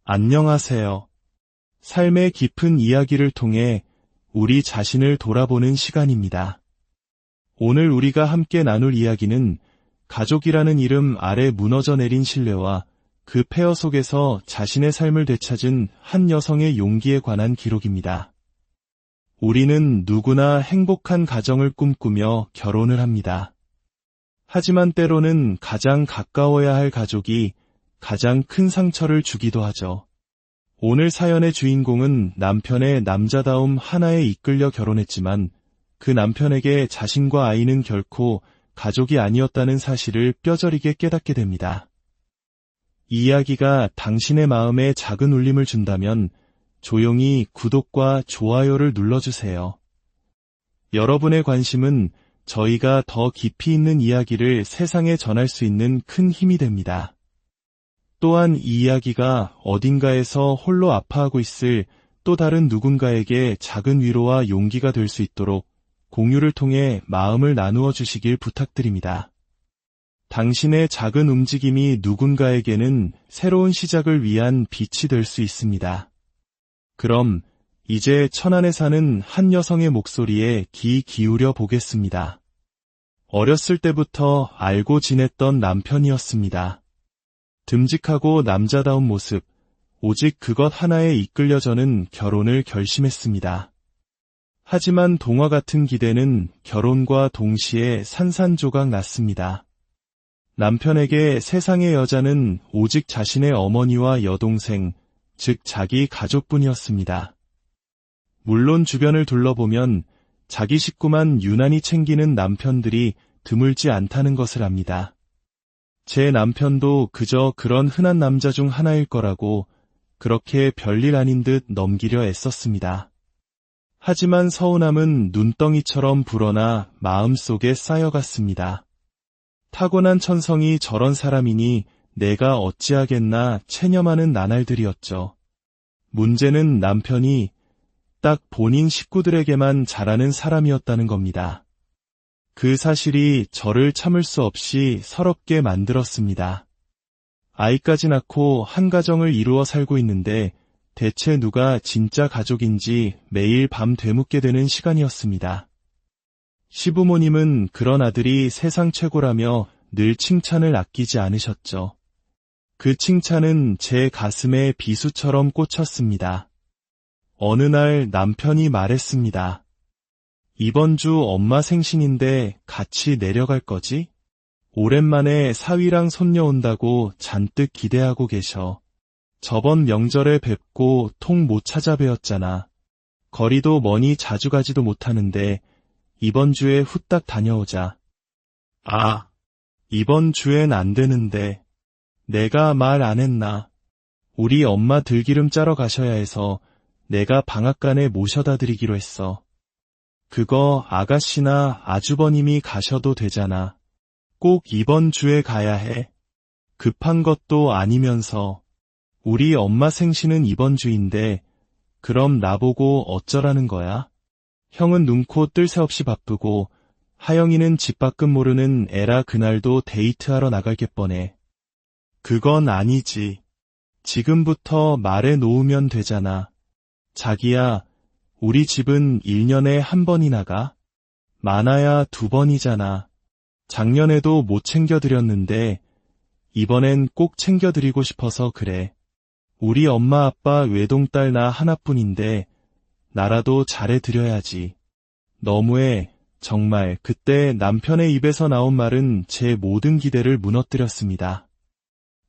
안녕하세요. 삶의 깊은 이야기를 통해 우리 자신을 돌아보는 시간입니다. 오늘 우리가 함께 나눌 이야기는 가족이라는 이름 아래 무너져 내린 신뢰와 그 폐허 속에서 자신의 삶을 되찾은 한 여성의 용기에 관한 기록입니다. 우리는 누구나 행복한 가정을 꿈꾸며 결혼을 합니다. 하지만 때로는 가장 가까워야 할 가족이 가장 큰 상처를 주기도 하죠. 오늘 사연의 주인공은 남편의 남자다움 하나에 이끌려 결혼했지만 그 남편에게 자신과 아이는 결코 가족이 아니었다는 사실을 뼈저리게 깨닫게 됩니다. 이 이야기가 당신의 마음에 작은 울림을 준다면 조용히 구독과 좋아요를 눌러주세요. 여러분의 관심은 저희가 더 깊이 있는 이야기를 세상에 전할 수 있는 큰 힘이 됩니다. 또한 이 이야기가 어딘가에서 홀로 아파하고 있을 또 다른 누군가에게 작은 위로와 용기가 될 수 있도록 공유를 통해 마음을 나누어 주시길 부탁드립니다. 당신의 작은 움직임이 누군가에게는 새로운 시작을 위한 빛이 될 수 있습니다. 그럼 이제 천안에 사는 한 여성의 목소리에 귀 기울여 보겠습니다. 어렸을 때부터 알고 지냈던 남편이었습니다. 듬직하고 남자다운 모습, 오직 그것 하나에 이끌려 저는 결혼을 결심했습니다. 하지만 동화 같은 기대는 결혼과 동시에 산산조각 났습니다. 남편에게 세상의 여자는 오직 자신의 어머니와 여동생, 즉 자기 가족뿐이었습니다. 물론 주변을 둘러보면 자기 식구만 유난히 챙기는 남편들이 드물지 않다는 것을 압니다. 제 남편도 그저 그런 흔한 남자 중 하나일 거라고 그렇게 별일 아닌 듯 넘기려 애썼습니다. 하지만 서운함은 눈덩이처럼 불어나 마음속에 쌓여갔습니다. 타고난 천성이 저런 사람이니 내가 어찌하겠나 체념하는 나날들이었죠. 문제는 남편이 딱 본인 식구들에게만 잘하는 사람이었다는 겁니다. 그 사실이 저를 참을 수 없이 서럽게 만들었습니다. 아이까지 낳고 한 가정을 이루어 살고 있는데 대체 누가 진짜 가족인지 매일 밤 되묻게 되는 시간이었습니다. 시부모님은 그런 아들이 세상 최고라며 늘 칭찬을 아끼지 않으셨죠. 그 칭찬은 제 가슴에 비수처럼 꽂혔습니다. 어느 날 남편이 말했습니다. 이번 주 엄마 생신인데 같이 내려갈 거지? 오랜만에 사위랑 손녀 온다고 잔뜩 기대하고 계셔. 저번 명절에 뵙고 통 못 찾아뵈었잖아. 거리도 머니 자주 가지도 못하는데 이번 주에 후딱 다녀오자. 아, 이번 주엔 안 되는데. 내가 말 안 했나? 우리 엄마 들기름 짜러 가셔야 해서 내가 방앗간에 모셔다 드리기로 했어. 그거 아가씨나 아주버님이 가셔도 되잖아. 꼭 이번 주에 가야 해. 급한 것도 아니면서. 우리 엄마 생신은 이번 주인데 그럼 나보고 어쩌라는 거야? 형은 눈코 뜰 새 없이 바쁘고 하영이는 집 밖은 모르는 애라 그날도 데이트하러 나갈 게 뻔해. 그건 아니지. 지금부터 말해 놓으면 되잖아. 자기야, 우리 집은 1년에 한 번이나 가? 많아야 2번이잖아. 작년에도 못 챙겨드렸는데 이번엔 꼭 챙겨드리고 싶어서 그래. 우리 엄마 아빠 외동딸 나 하나뿐인데 나라도 잘해드려야지. 너무해. 정말 그때 남편의 입에서 나온 말은 제 모든 기대를 무너뜨렸습니다.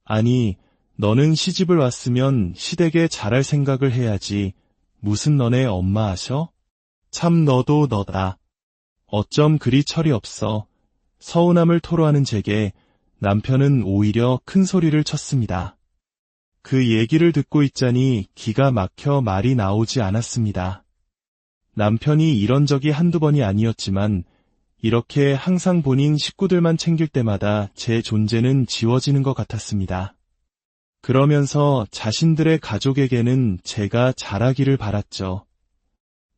아니, 너는 시집을 왔으면 시댁에 잘할 생각을 해야지. 무슨 너네 엄마 하셔? 참 너도 너다. 어쩜 그리 철이 없어. 서운함을 토로하는 제게 남편은 오히려 큰 소리를 쳤습니다. 그 얘기를 듣고 있자니 기가 막혀 말이 나오지 않았습니다. 남편이 이런 적이 한두 번이 아니었지만 이렇게 항상 본인 식구들만 챙길 때마다 제 존재는 지워지는 것 같았습니다. 그러면서 자신들의 가족에게는 제가 잘하기를 바랐죠.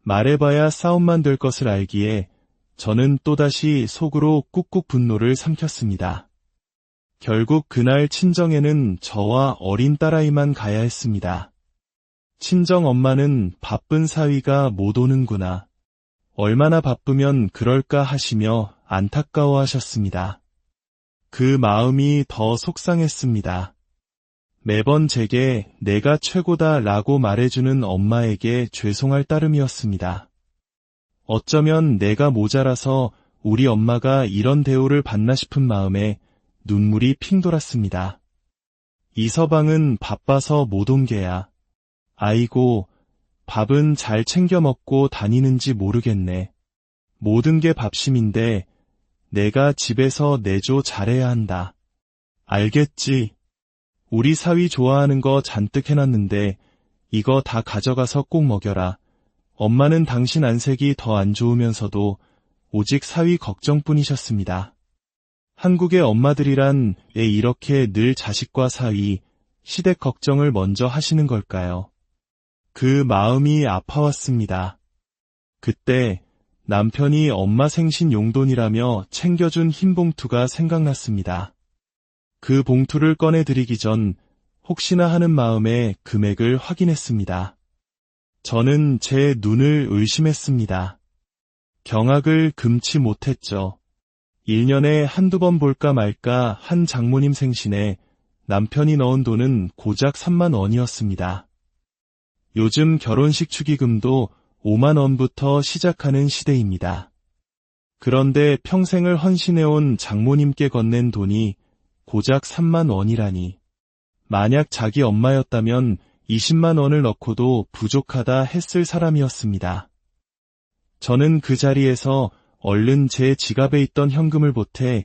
말해봐야 싸움만 될 것을 알기에 저는 또다시 속으로 꾹꾹 분노를 삼켰습니다. 결국 그날 친정에는 저와 어린 딸아이만 가야 했습니다. 친정 엄마는 바쁜 사위가 못 오는구나. 얼마나 바쁘면 그럴까 하시며 안타까워하셨습니다. 그 마음이 더 속상했습니다. 매번 제게 내가 최고다 라고 말해주는 엄마에게 죄송할 따름이었습니다. 어쩌면 내가 모자라서 우리 엄마가 이런 대우를 받나 싶은 마음에 눈물이 핑 돌았습니다. 이 서방은 바빠서 못 온 게야. 아이고, 밥은 잘 챙겨 먹고 다니는지 모르겠네. 모든 게 밥심인데 내가 집에서 내조 잘해야 한다. 알겠지? 우리 사위 좋아하는 거 잔뜩 해놨는데 이거 다 가져가서 꼭 먹여라. 엄마는 당신 안색이 더 안 좋으면서도 오직 사위 걱정뿐이셨습니다. 한국의 엄마들이란 왜 이렇게 늘 자식과 사위, 시댁 걱정을 먼저 하시는 걸까요? 그 마음이 아파왔습니다. 그때 남편이 엄마 생신 용돈이라며 챙겨준 흰 봉투가 생각났습니다. 그 봉투를 꺼내드리기 전 혹시나 하는 마음에 금액을 확인했습니다. 저는 제 눈을 의심했습니다. 경악을 금치 못했죠. 1년에 한두 번 볼까 말까 한 장모님 생신에 남편이 넣은 돈은 고작 3만 원이었습니다. 요즘 결혼식 축의금도 5만 원부터 시작하는 시대입니다. 그런데 평생을 헌신해온 장모님께 건넨 돈이 고작 3만 원이라니. 만약 자기 엄마였다면 20만 원을 넣고도 부족하다 했을 사람이었습니다. 저는 그 자리에서 얼른 제 지갑에 있던 현금을 보태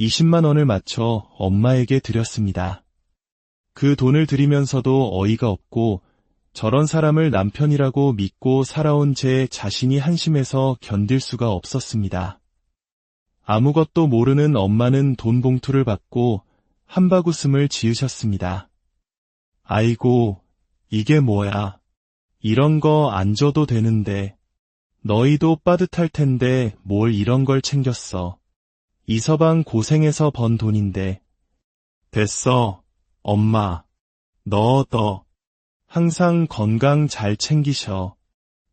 20만 원을 맞춰 엄마에게 드렸습니다. 그 돈을 드리면서도 어이가 없고 저런 사람을 남편이라고 믿고 살아온 제 자신이 한심해서 견딜 수가 없었습니다. 아무것도 모르는 엄마는 돈 봉투를 받고 한바구음을 지으셨습니다. 아이고, 이게 뭐야. 이런 거 안 줘도 되는데. 너희도 빠듯할 텐데 뭘 이런 걸 챙겼어. 이 서방 고생해서 번 돈인데. 됐어, 엄마. 너 항상 건강 잘 챙기셔.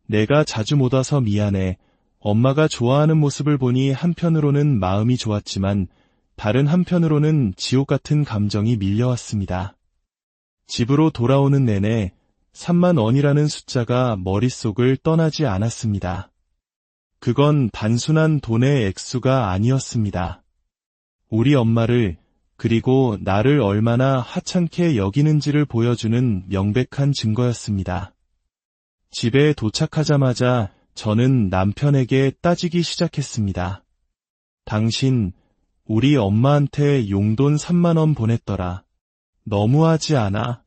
내가 자주 못 와서 미안해. 엄마가 좋아하는 모습을 보니 한편으로는 마음이 좋았지만 다른 한편으로는 지옥 같은 감정이 밀려왔습니다. 집으로 돌아오는 내내 3만 원이라는 숫자가 머릿속을 떠나지 않았습니다. 그건 단순한 돈의 액수가 아니었습니다. 우리 엄마를 그리고 나를 얼마나 하찮게 여기는지를 보여주는 명백한 증거였습니다. 집에 도착하자마자 저는 남편에게 따지기 시작했습니다. 당신, 우리 엄마한테 용돈 3만 원 보냈더라. 너무하지 않아?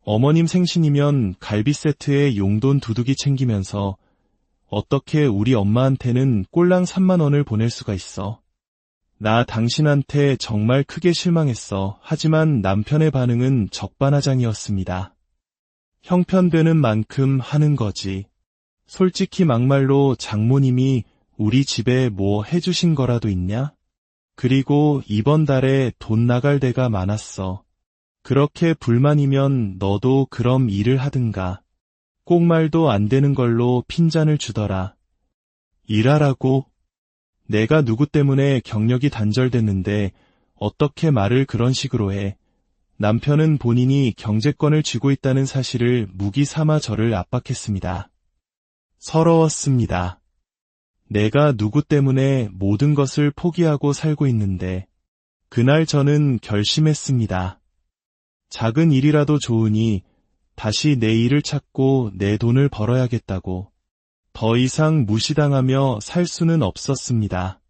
어머님 생신이면 갈비 세트에 용돈 두둑이 챙기면서 어떻게 우리 엄마한테는 꼴랑 3만 원을 보낼 수가 있어? 나 당신한테 정말 크게 실망했어. 하지만 남편의 반응은 적반하장이었습니다. 형편되는 만큼 하는 거지. 솔직히 막말로 장모님이 우리 집에 뭐 해주신 거라도 있냐? 그리고 이번 달에 돈 나갈 데가 많았어. 그렇게 불만이면 너도 그럼 일을 하든가. 꼭 말도 안 되는 걸로 핀잔을 주더라. 일하라고? 내가 누구 때문에 경력이 단절됐는데 어떻게 말을 그런 식으로 해. 남편은 본인이 경제권을 쥐고 있다는 사실을 무기 삼아 저를 압박했습니다. 서러웠습니다. 내가 누구 때문에 모든 것을 포기하고 살고 있는데 그날 저는 결심했습니다. 작은 일이라도 좋으니 다시 내 일을 찾고 내 돈을 벌어야겠다고. 더 이상 무시당하며 살 수는 없었습니다.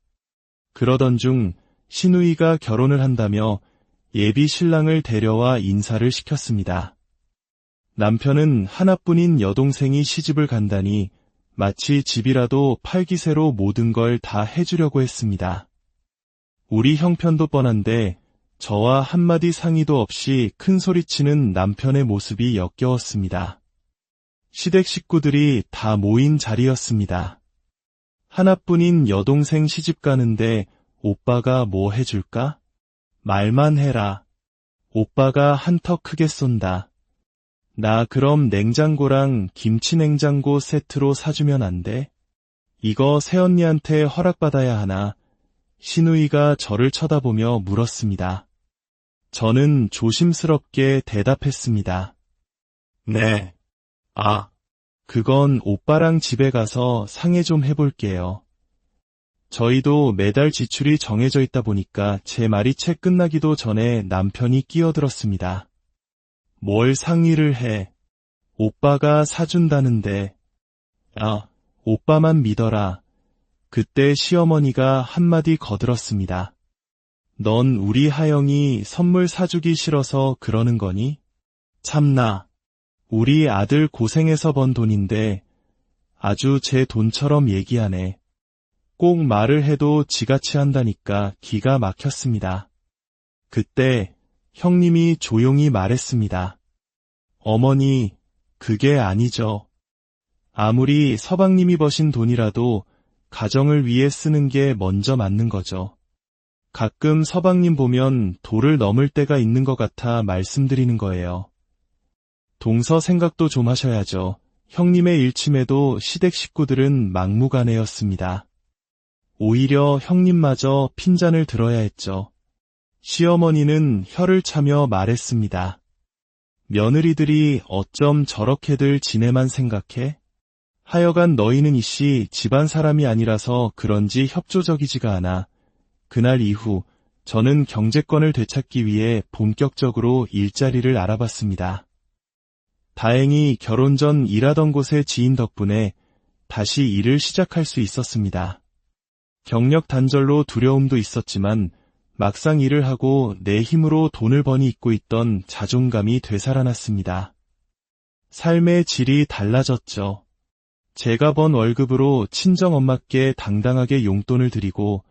그러던 중 시누이가 결혼을 한다며 예비 신랑을 데려와 인사를 시켰습니다. 남편은 하나뿐인 여동생이 시집을 간다니 마치 집이라도 팔기세로 모든 걸 다 해주려고 했습니다. 우리 형편도 뻔한데 저와 한마디 상의도 없이 큰 소리치는 남편의 모습이 역겨웠습니다. 시댁 식구들이 다 모인 자리였습니다. 하나뿐인 여동생 시집 가는데 오빠가 뭐 해줄까? 말만 해라. 오빠가 한턱 크게 쏜다. 나 그럼 냉장고랑 김치 냉장고 세트로 사주면 안 돼? 이거 새언니한테 허락받아야 하나? 신우이가 저를 쳐다보며 물었습니다. 저는 조심스럽게 대답했습니다. 네. 그건 오빠랑 집에 가서 상의 좀 해볼게요. 저희도 매달 지출이 정해져 있다 보니까 제 말이 채 끝나기도 전에 남편이 끼어들었습니다. 뭘 상의를 해? 오빠가 사준다는데. 오빠만 믿어라. 그때 시어머니가 한마디 거들었습니다. 넌 우리 하영이 선물 사주기 싫어서 그러는 거니? 참나. 우리 아들 고생해서 번 돈인데 아주 제 돈처럼 얘기하네. 꼭 말을 해도 지같이 한다니까 기가 막혔습니다. 그때 형님이 조용히 말했습니다. 어머니, 그게 아니죠. 아무리 서방님이 버신 돈이라도 가정을 위해 쓰는 게 먼저 맞는 거죠. 가끔 서방님 보면 도를 넘을 때가 있는 것 같아 말씀드리는 거예요. 동서 생각도 좀 하셔야죠. 형님의 일침에도 시댁 식구들은 막무가내였습니다. 오히려 형님마저 핀잔을 들어야 했죠. 시어머니는 혀를 차며 말했습니다. 며느리들이 어쩜 저렇게들 지내만 생각해? 하여간 너희는 이씨 집안 사람이 아니라서 그런지 협조적이지가 않아. 그날 이후 저는 경제권을 되찾기 위해 본격적으로 일자리를 알아봤습니다. 다행히 결혼 전 일하던 곳의 지인 덕분에 다시 일을 시작할 수 있었습니다. 경력 단절로 두려움도 있었지만 막상 일을 하고 내 힘으로 돈을 버니 잊고 있던 자존감이 되살아났습니다. 삶의 질이 달라졌죠. 제가 번 월급으로 친정엄마께 당당하게 용돈을 드리고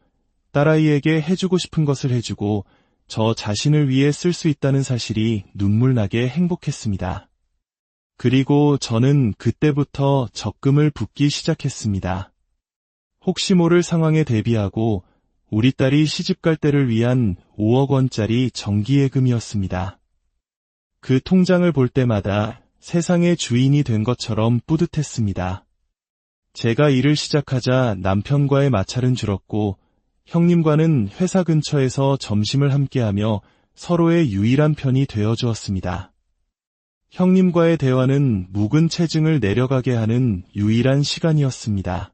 딸아이에게 해주고 싶은 것을 해주고 저 자신을 위해 쓸 수 있다는 사실이 눈물나게 행복했습니다. 그리고 저는 그때부터 적금을 붓기 시작했습니다. 혹시 모를 상황에 대비하고 우리 딸이 시집갈 때를 위한 5억 원짜리 정기예금이었습니다. 그 통장을 볼 때마다 세상의 주인이 된 것처럼 뿌듯했습니다. 제가 일을 시작하자 남편과의 마찰은 줄었고 형님과는 회사 근처에서 점심을 함께하며 서로의 유일한 편이 되어주었습니다. 형님과의 대화는 묵은 체증을 내려가게 하는 유일한 시간이었습니다.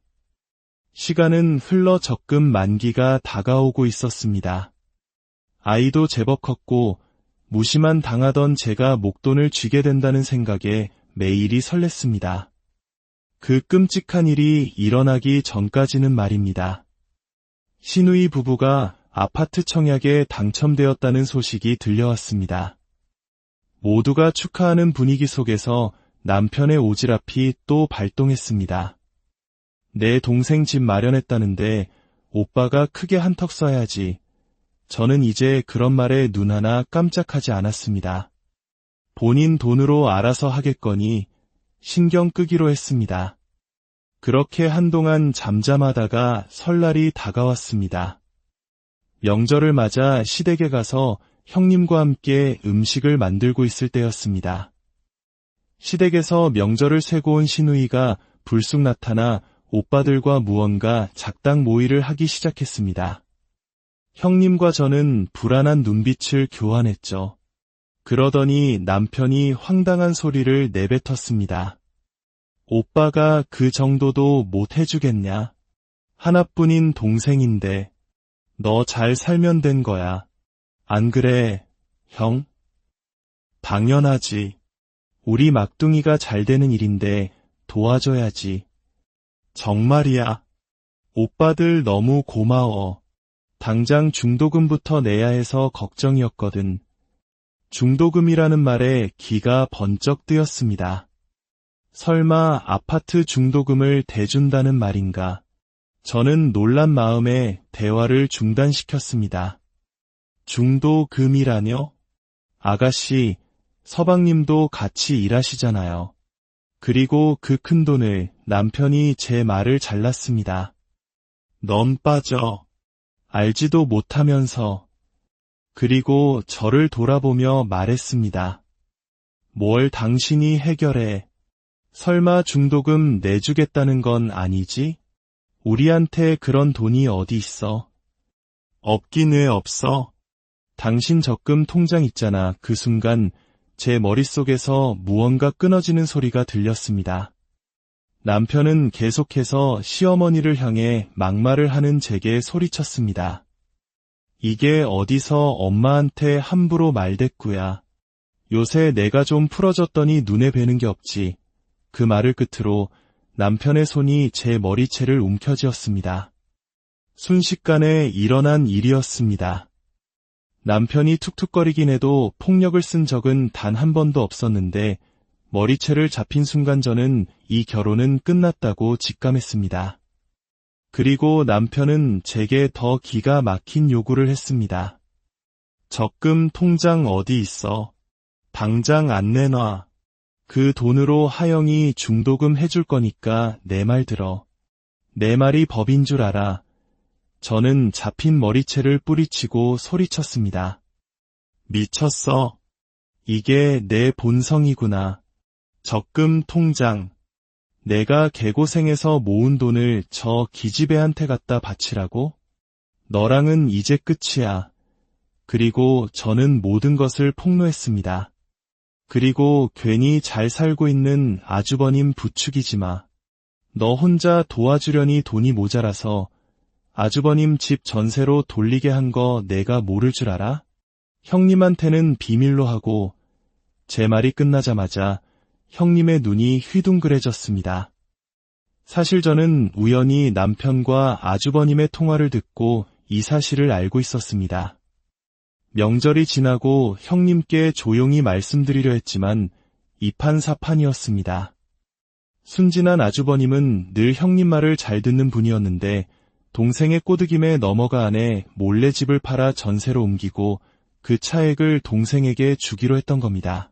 시간은 흘러 적금 만기가 다가오고 있었습니다. 아이도 제법 컸고 무심한 당하던 제가 목돈을 쥐게 된다는 생각에 매일이 설렜습니다. 그 끔찍한 일이 일어나기 전까지는 말입니다. 신우이 부부가 아파트 청약에 당첨되었다는 소식이 들려왔습니다. 모두가 축하하는 분위기 속에서 남편의 오지랖이 또 발동했습니다. 내 동생 집 마련했다는데 오빠가 크게 한턱 쏴야지. 저는 이제 그런 말에 눈 하나 깜짝하지 않았습니다. 본인 돈으로 알아서 하겠거니 신경 끄기로 했습니다. 그렇게 한동안 잠잠하다가 설날이 다가왔습니다. 명절을 맞아 시댁에 가서 형님과 함께 음식을 만들고 있을 때였습니다. 시댁에서 명절을 쇠고 온 시누이가 불쑥 나타나 오빠들과 무언가 작당 모의를 하기 시작했습니다. 형님과 저는 불안한 눈빛을 교환했죠. 그러더니 남편이 황당한 소리를 내뱉었습니다. 오빠가 그 정도도 못 해주겠냐? 하나뿐인 동생인데 너 잘 살면 된 거야. 안 그래, 형? 당연하지. 우리 막둥이가 잘 되는 일인데 도와줘야지. 정말이야. 오빠들 너무 고마워. 당장 중도금부터 내야 해서 걱정이었거든. 중도금이라는 말에 기가 번쩍 뜨였습니다. 설마 아파트 중도금을 대준다는 말인가? 저는 놀란 마음에 대화를 중단시켰습니다. 중도금이라뇨? 아가씨, 서방님도 같이 일하시잖아요. 그리고 그 큰 돈을 남편이 제 말을 잘랐습니다. 넌 빠져. 알지도 못하면서. 그리고 저를 돌아보며 말했습니다. 뭘 당신이 해결해? 설마 중도금 내주겠다는 건 아니지? 우리한테 그런 돈이 어디 있어? 없긴 왜 없어? 당신 적금 통장 있잖아. 그 순간 제 머릿속에서 무언가 끊어지는 소리가 들렸습니다. 남편은 계속해서 시어머니를 향해 막말을 하는 제게 소리쳤습니다. 이게 어디서 엄마한테 함부로 말대꾸야. 요새 내가 좀 풀어졌더니 눈에 뵈는 게 없지. 그 말을 끝으로 남편의 손이 제 머리채를 움켜쥐었습니다. 순식간에 일어난 일이었습니다. 남편이 툭툭거리긴 해도 폭력을 쓴 적은 단 한 번도 없었는데 머리채를 잡힌 순간 저는 이 결혼은 끝났다고 직감했습니다. 그리고 남편은 제게 더 기가 막힌 요구를 했습니다. 적금 통장 어디 있어? 당장 안 내놔. 그 돈으로 하영이 중도금 해줄 거니까 내 말 들어. 내 말이 법인 줄 알아. 저는 잡힌 머리채를 뿌리치고 소리쳤습니다. 미쳤어. 이게 내 본성이구나. 적금 통장. 내가 개고생해서 모은 돈을 저 기집애한테 갖다 바치라고? 너랑은 이제 끝이야. 그리고 저는 모든 것을 폭로했습니다. 그리고 괜히 잘 살고 있는 아주버님 부추기지 마. 너 혼자 도와주려니 돈이 모자라서 아주버님 집 전세로 돌리게 한 거 내가 모를 줄 알아? 형님한테는 비밀로 하고. 제 말이 끝나자마자 형님의 눈이 휘둥그레졌습니다. 사실 저는 우연히 남편과 아주버님의 통화를 듣고 이 사실을 알고 있었습니다. 명절이 지나고 형님께 조용히 말씀드리려 했지만 이판사판이었습니다. 순진한 아주버님은 늘 형님 말을 잘 듣는 분이었는데 동생의 꼬드김에 넘어가 안에 몰래 집을 팔아 전세로 옮기고 그 차액을 동생에게 주기로 했던 겁니다.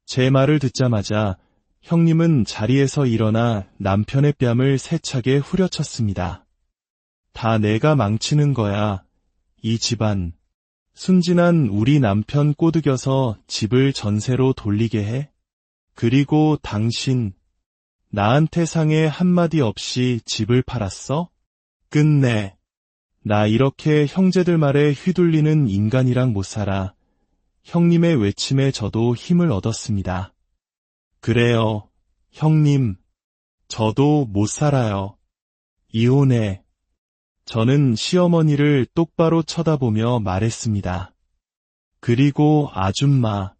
제 말을 듣자마자 형님은 자리에서 일어나 남편의 뺨을 세차게 후려쳤습니다. 다 내가 망치는 거야. 이 집안. 순진한 우리 남편 꼬드겨서 집을 전세로 돌리게 해? 그리고 당신, 나한테 상해 한마디 없이 집을 팔았어? 끝내. 나 이렇게 형제들 말에 휘둘리는 인간이랑 못 살아. 형님의 외침에 저도 힘을 얻었습니다. 그래요, 형님. 저도 못 살아요. 이혼해. 저는 시어머니를 똑바로 쳐다보며 말했습니다. 그리고 아줌마,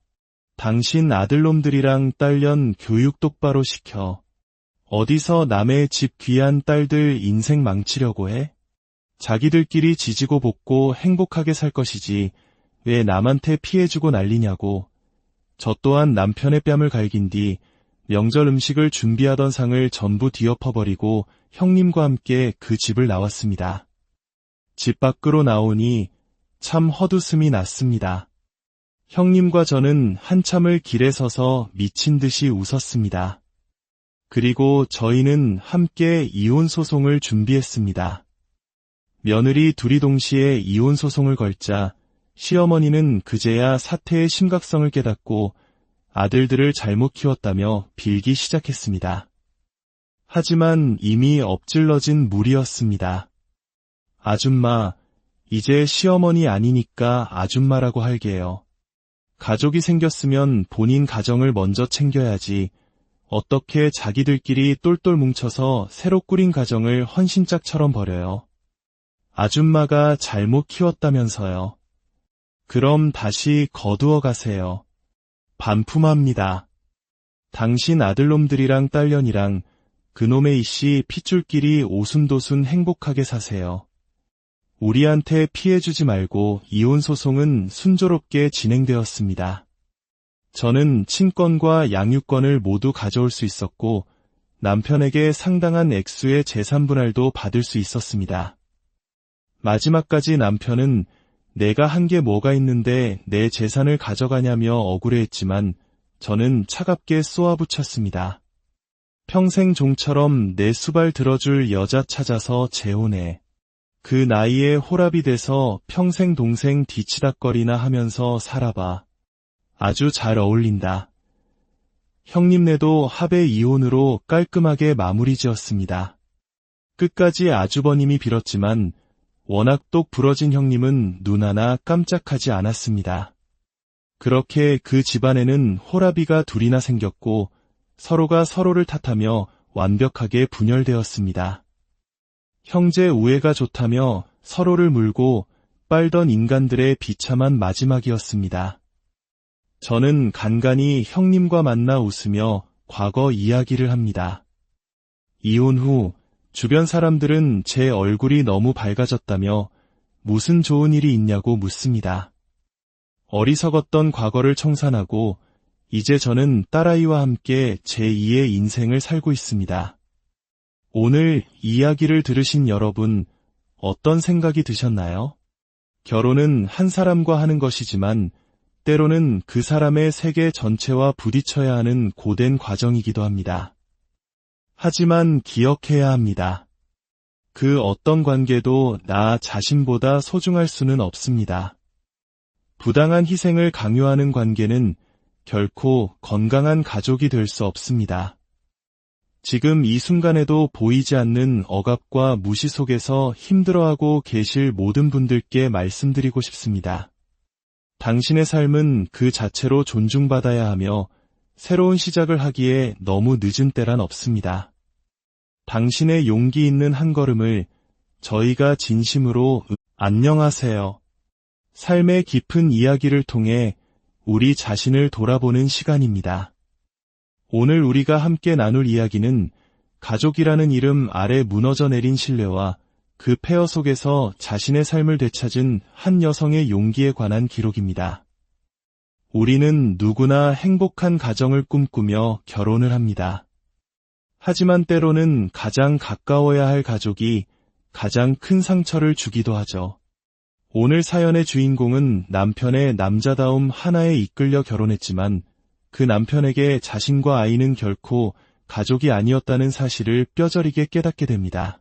당신 아들놈들이랑 딸년 교육 똑바로 시켜. 어디서 남의 집 귀한 딸들 인생 망치려고 해? 자기들끼리 지지고 볶고 행복하게 살 것이지 왜 남한테 피해주고 난리냐고. 저 또한 남편의 뺨을 갈긴 뒤 명절 음식을 준비하던 상을 전부 뒤엎어버리고 형님과 함께 그 집을 나왔습니다. 집 밖으로 나오니 참 헛웃음이 났습니다. 형님과 저는 한참을 길에 서서 미친 듯이 웃었습니다. 그리고 저희는 함께 이혼 소송을 준비했습니다. 며느리 둘이 동시에 이혼 소송을 걸자 시어머니는 그제야 사태의 심각성을 깨닫고 아들들을 잘못 키웠다며 빌기 시작했습니다. 하지만 이미 엎질러진 물이었습니다. 아줌마, 이제 시어머니 아니니까 아줌마라고 할게요. 가족이 생겼으면 본인 가정을 먼저 챙겨야지. 어떻게 자기들끼리 똘똘 뭉쳐서 새로 꾸린 가정을 헌신짝처럼 버려요. 아줌마가 잘못 키웠다면서요. 그럼 다시 거두어 가세요. 반품합니다. 당신 아들놈들이랑 딸년이랑 그놈의 이씨 핏줄끼리 오순도순 행복하게 사세요. 우리한테 피해주지 말고 이혼 소송은 순조롭게 진행되었습니다. 저는 친권과 양육권을 모두 가져올 수 있었고 남편에게 상당한 액수의 재산 분할도 받을 수 있었습니다. 마지막까지 남편은 내가 한 게 뭐가 있는데 내 재산을 가져가냐며 억울해했지만 저는 차갑게 쏘아붙였습니다. 평생 종처럼 내 수발 들어줄 여자 찾아서 재혼해. 그 나이에 홀압이 돼서 평생 동생 뒤치다꺼리나 하면서 살아봐. 아주 잘 어울린다. 형님네도 합의 이혼으로 깔끔하게 마무리 지었습니다. 끝까지 아주버님이 빌었지만 워낙 똑 부러진 형님은 눈 하나 깜짝하지 않았습니다. 그렇게 그 집안에는 호라비가 둘이나 생겼고 서로가 서로를 탓하며 완벽하게 분열되었습니다. 형제 우애가 좋다며 서로를 물고 빨던 인간들의 비참한 마지막이었습니다. 저는 간간히 형님과 만나 웃으며 과거 이야기를 합니다. 이혼 후 주변 사람들은 제 얼굴이 너무 밝아졌다며 무슨 좋은 일이 있냐고 묻습니다. 어리석었던 과거를 청산하고 이제 저는 딸아이와 함께 제2의 인생을 살고 있습니다. 오늘 이야기를 들으신 여러분, 어떤 생각이 드셨나요? 결혼은 한 사람과 하는 것이지만 때로는 그 사람의 세계 전체와 부딪혀야 하는 고된 과정이기도 합니다. 하지만 기억해야 합니다. 그 어떤 관계도 나 자신보다 소중할 수는 없습니다. 부당한 희생을 강요하는 관계는 결코 건강한 가족이 될 수 없습니다. 지금 이 순간에도 보이지 않는 억압과 무시 속에서 힘들어하고 계실 모든 분들께 말씀드리고 싶습니다. 당신의 삶은 그 자체로 존중받아야 하며 새로운 시작을 하기에 너무 늦은 때란 없습니다. 당신의 용기 있는 한 걸음을 저희가 진심으로 안녕하세요. 삶의 깊은 이야기를 통해 우리 자신을 돌아보는 시간입니다. 오늘 우리가 함께 나눌 이야기는 가족이라는 이름 아래 무너져 내린 신뢰와 그 폐허 속에서 자신의 삶을 되찾은 한 여성의 용기에 관한 기록입니다. 우리는 누구나 행복한 가정을 꿈꾸며 결혼을 합니다. 하지만 때로는 가장 가까워야 할 가족이 가장 큰 상처를 주기도 하죠. 오늘 사연의 주인공은 남편의 남자다움 하나에 이끌려 결혼했지만 그 남편에게 자신과 아이는 결코 가족이 아니었다는 사실을 뼈저리게 깨닫게 됩니다.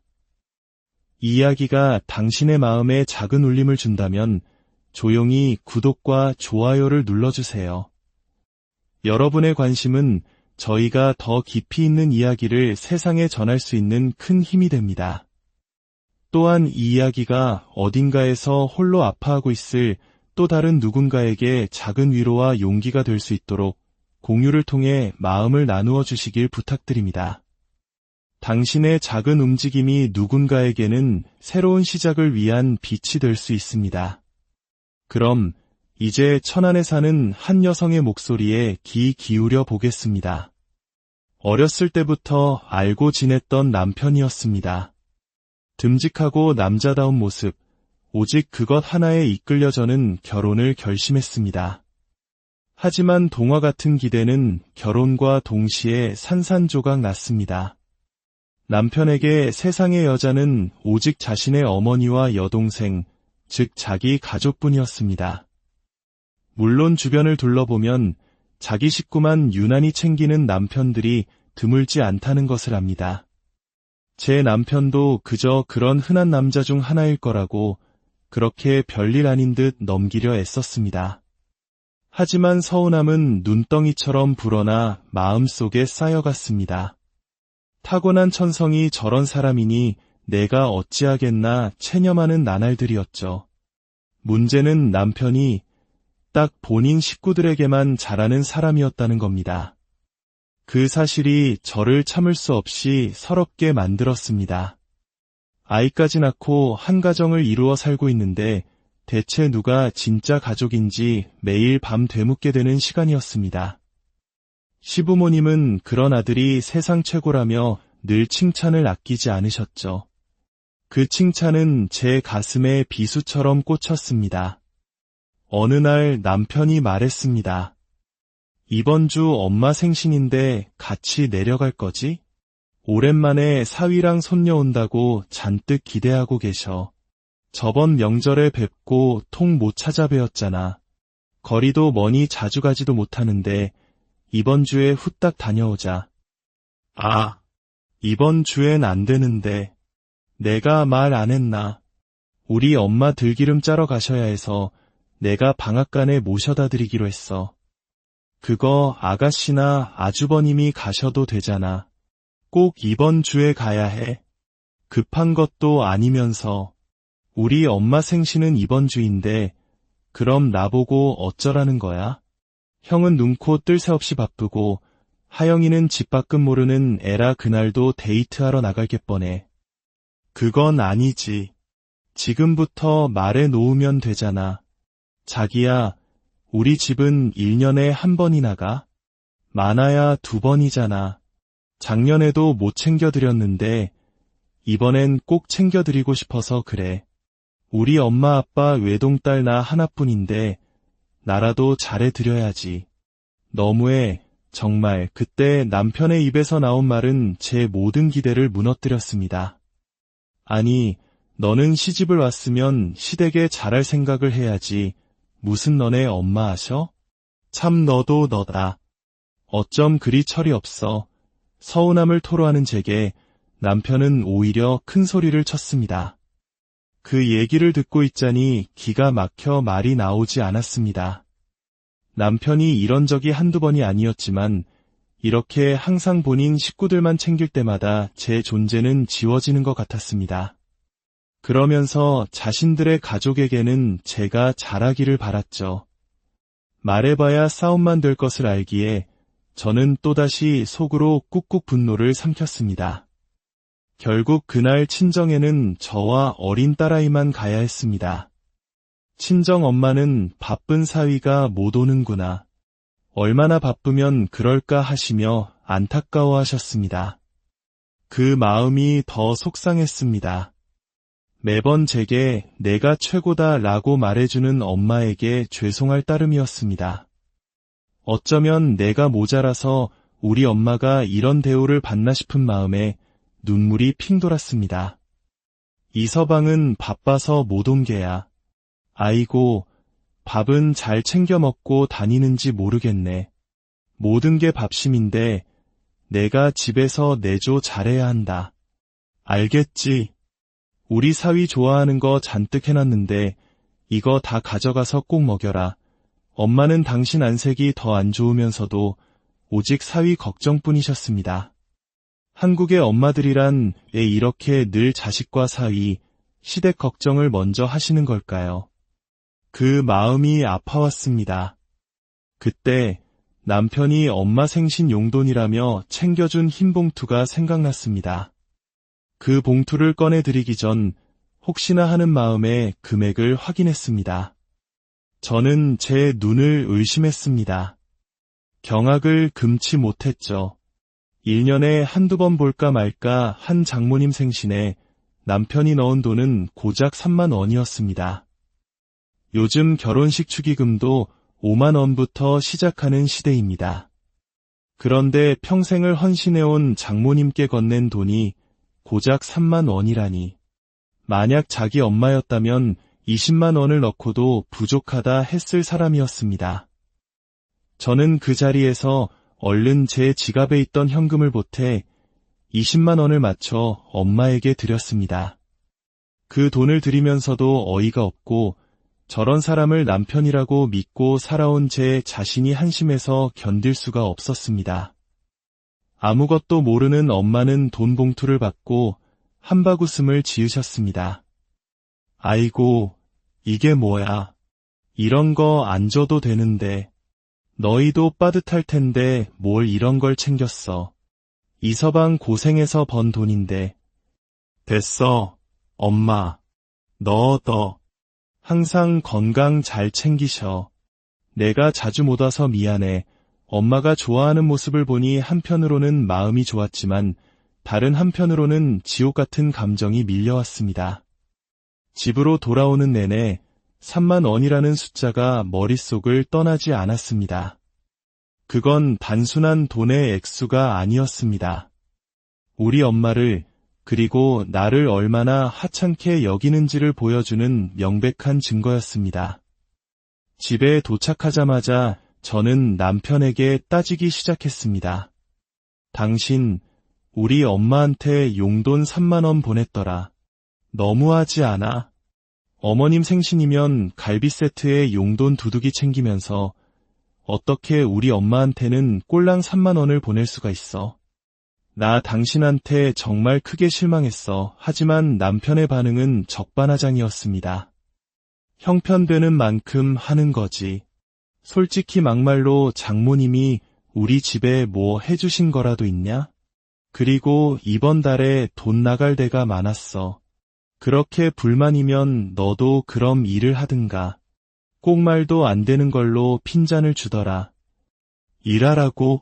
이 이야기가 당신의 마음에 작은 울림을 준다면 조용히 구독과 좋아요를 눌러주세요. 여러분의 관심은 저희가 더 깊이 있는 이야기를 세상에 전할 수 있는 큰 힘이 됩니다. 또한 이 이야기가 어딘가에서 홀로 아파하고 있을 또 다른 누군가에게 작은 위로와 용기가 될 수 있도록 공유를 통해 마음을 나누어 주시길 부탁드립니다. 당신의 작은 움직임이 누군가에게는 새로운 시작을 위한 빛이 될 수 있습니다. 그럼 이제 천안에 사는 한 여성의 목소리에 귀 기울여 보겠습니다. 어렸을 때부터 알고 지냈던 남편이었습니다. 듬직하고 남자다운 모습, 오직 그것 하나에 이끌려 저는 결혼을 결심했습니다. 하지만 동화 같은 기대는 결혼과 동시에 산산조각 났습니다. 남편에게 세상의 여자는 오직 자신의 어머니와 여동생, 즉 자기 가족뿐이었습니다. 물론 주변을 둘러보면 자기 식구만 유난히 챙기는 남편들이 드물지 않다는 것을 압니다. 제 남편도 그저 그런 흔한 남자 중 하나일 거라고 그렇게 별일 아닌 듯 넘기려 애썼습니다. 하지만 서운함은 눈덩이처럼 불어나 마음속에 쌓여갔습니다. 타고난 천성이 저런 사람이니 내가 어찌하겠나 체념하는 나날들이었죠. 문제는 남편이 딱 본인 식구들에게만 잘하는 사람이었다는 겁니다. 그 사실이 저를 참을 수 없이 서럽게 만들었습니다. 아이까지 낳고 한 가정을 이루어 살고 있는데 대체 누가 진짜 가족인지 매일 밤 되묻게 되는 시간이었습니다. 시부모님은 그런 아들이 세상 최고라며 늘 칭찬을 아끼지 않으셨죠. 그 칭찬은 제 가슴에 비수처럼 꽂혔습니다. 어느 날 남편이 말했습니다. 이번 주 엄마 생신인데 같이 내려갈 거지? 오랜만에 사위랑 손녀 온다고 잔뜩 기대하고 계셔. 저번 명절에 뵙고 통 못 찾아뵈었잖아. 거리도 머니 자주 가지도 못하는데 이번 주에 후딱 다녀오자. 아, 이번 주엔 안 되는데. 내가 말 안 했나? 우리 엄마 들기름 짜러 가셔야 해서 내가 방앗간에 모셔다 드리기로 했어. 그거 아가씨나 아주버님이 가셔도 되잖아. 꼭 이번 주에 가야 해. 급한 것도 아니면서. 우리 엄마 생신은 이번 주인데 그럼 나보고 어쩌라는 거야? 형은 눈코 뜰 새 없이 바쁘고 하영이는 집 밖은 모르는 애라 그날도 데이트하러 나갈 게 뻔해. 그건 아니지. 지금부터 말해 놓으면 되잖아. 자기야, 우리 집은 1년에 한 번이나 가? 많아야 2번이잖아. 작년에도 못 챙겨드렸는데 이번엔 꼭 챙겨드리고 싶어서 그래. 우리 엄마 아빠 외동딸 나 하나뿐인데 나라도 잘해드려야지. 너무해. 정말 그때 남편의 입에서 나온 말은 제 모든 기대를 무너뜨렸습니다. 아니, 너는 시집을 왔으면 시댁에 잘할 생각을 해야지. 무슨 너네 엄마 아셔? 참 너도 너다. 어쩜 그리 철이 없어. 서운함을 토로하는 제게 남편은 오히려 큰 소리를 쳤습니다. 그 얘기를 듣고 있자니 기가 막혀 말이 나오지 않았습니다. 남편이 이런 적이 한두 번이 아니었지만 이렇게 항상 본인 식구들만 챙길 때마다 제 존재는 지워지는 것 같았습니다. 그러면서 자신들의 가족에게는 제가 잘하기를 바랐죠. 말해봐야 싸움만 될 것을 알기에 저는 또다시 속으로 꾹꾹 분노를 삼켰습니다. 결국 그날 친정에는 저와 어린 딸아이만 가야 했습니다. 친정 엄마는 바쁜 사위가 못 오는구나. 얼마나 바쁘면 그럴까 하시며 안타까워하셨습니다. 그 마음이 더 속상했습니다. 매번 제게 내가 최고다 라고 말해주는 엄마에게 죄송할 따름이었습니다. 어쩌면 내가 모자라서 우리 엄마가 이런 대우를 받나 싶은 마음에 눈물이 핑 돌았습니다. 이서방은 바빠서 못 온 게야. 아이고, 밥은 잘 챙겨 먹고 다니는지 모르겠네. 모든 게 밥심인데 내가 집에서 내조 잘해야 한다. 알겠지? 우리 사위 좋아하는 거 잔뜩 해놨는데 이거 다 가져가서 꼭 먹여라. 엄마는 당신 안색이 더 안 좋으면서도 오직 사위 걱정뿐이셨습니다. 한국의 엄마들이란 왜 이렇게 늘 자식과 사위, 시댁 걱정을 먼저 하시는 걸까요? 그 마음이 아파왔습니다. 그때 남편이 엄마 생신 용돈이라며 챙겨준 흰 봉투가 생각났습니다. 그 봉투를 꺼내드리기 전 혹시나 하는 마음에 금액을 확인했습니다. 저는 제 눈을 의심했습니다. 경악을 금치 못했죠. 1년에 한두 번 볼까 말까 한 장모님 생신에 남편이 넣은 돈은 고작 3만 원이었습니다. 요즘 결혼식 축의금도 5만 원부터 시작하는 시대입니다. 그런데 평생을 헌신해온 장모님께 건넨 돈이 고작 3만 원이라니. 만약 자기 엄마였다면 20만 원을 넣고도 부족하다 했을 사람이었습니다. 저는 그 자리에서 얼른 제 지갑에 있던 현금을 보태 20만 원을 맞춰 엄마에게 드렸습니다. 그 돈을 드리면서도 어이가 없고 저런 사람을 남편이라고 믿고 살아온 제 자신이 한심해서 견딜 수가 없었습니다. 아무것도 모르는 엄마는 돈 봉투를 받고 한바구음을 지으셨습니다. 아이고, 이게 뭐야. 이런 거 안 줘도 되는데. 너희도 빠듯할 텐데 뭘 이런 걸 챙겼어. 이서방 고생해서 번 돈인데. 됐어, 엄마. 너 항상 건강 잘 챙기셔. 내가 자주 못 와서 미안해. 엄마가 좋아하는 모습을 보니 한편으로는 마음이 좋았지만 다른 한편으로는 지옥 같은 감정이 밀려왔습니다. 집으로 돌아오는 내내 3만 원이라는 숫자가 머릿속을 떠나지 않았습니다. 그건 단순한 돈의 액수가 아니었습니다. 우리 엄마를 그리고 나를 얼마나 하찮게 여기는지를 보여주는 명백한 증거였습니다. 집에 도착하자마자 저는 남편에게 따지기 시작했습니다. 당신, 우리 엄마한테 용돈 3만 원 보냈더라. 너무하지 않아? 어머님 생신이면 갈비 세트에 용돈 두둑이 챙기면서 어떻게 우리 엄마한테는 꼴랑 3만 원을 보낼 수가 있어. 나 당신한테 정말 크게 실망했어. 하지만 남편의 반응은 적반하장이었습니다. 형편되는 만큼 하는 거지. 솔직히 막말로 장모님이 우리 집에 뭐 해주신 거라도 있냐? 그리고 이번 달에 돈 나갈 데가 많았어. 그렇게 불만이면 너도 그럼 일을 하든가. 꼭 말도 안 되는 걸로 핀잔을 주더라. 일하라고?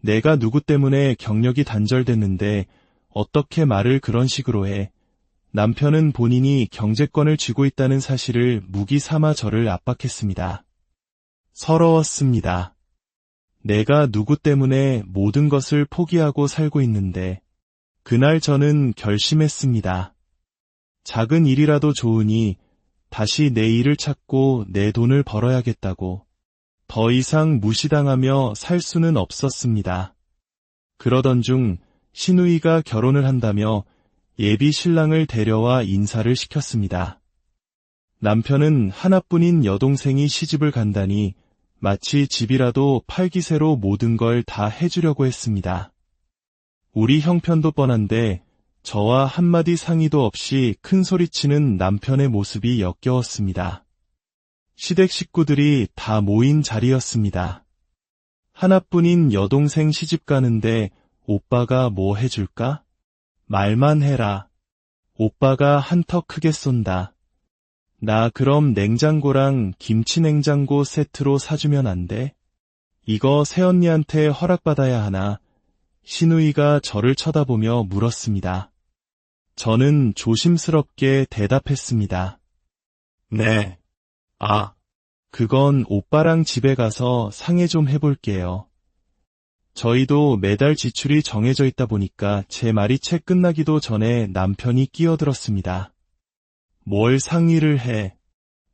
내가 누구 때문에 경력이 단절됐는데 어떻게 말을 그런 식으로 해. 남편은 본인이 경제권을 쥐고 있다는 사실을 무기 삼아 저를 압박했습니다. 서러웠습니다. 내가 누구 때문에 모든 것을 포기하고 살고 있는데 그날 저는 결심했습니다. 작은 일이라도 좋으니 다시 내 일을 찾고 내 돈을 벌어야겠다고. 더 이상 무시당하며 살 수는 없었습니다. 그러던 중 시누이가 결혼을 한다며 예비 신랑을 데려와 인사를 시켰습니다. 남편은 하나뿐인 여동생이 시집을 간다니 마치 집이라도 팔기세로 모든 걸 다 해주려고 했습니다. 우리 형편도 뻔한데 저와 한마디 상의도 없이 큰 소리치는 남편의 모습이 역겨웠습니다. 시댁 식구들이 다 모인 자리였습니다. 하나뿐인 여동생 시집 가는데 오빠가 뭐 해줄까? 말만 해라. 오빠가 한턱 크게 쏜다. 나 그럼 냉장고랑 김치 냉장고 세트로 사주면 안 돼? 이거 새언니한테 허락받아야 하나? 시누이가 저를 쳐다보며 물었습니다. 저는 조심스럽게 대답했습니다. 네. 그건 오빠랑 집에 가서 상의 좀 해볼게요. 저희도 매달 지출이 정해져 있다 보니까 제 말이 채 끝나기도 전에 남편이 끼어들었습니다. 뭘 상의를 해.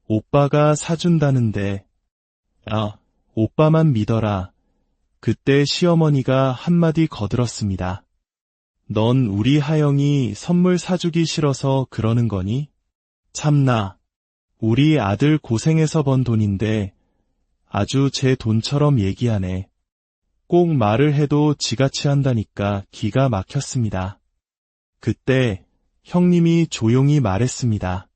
오빠가 사준다는데. 오빠만 믿어라. 그때 시어머니가 한마디 거들었습니다. 넌 우리 하영이 선물 사주기 싫어서 그러는 거니? 참나. 우리 아들 고생해서 번 돈인데 아주 제 돈처럼 얘기하네. 꼭 말을 해도 지같이 한다니까 기가 막혔습니다. 그때 형님이 조용히 말했습니다.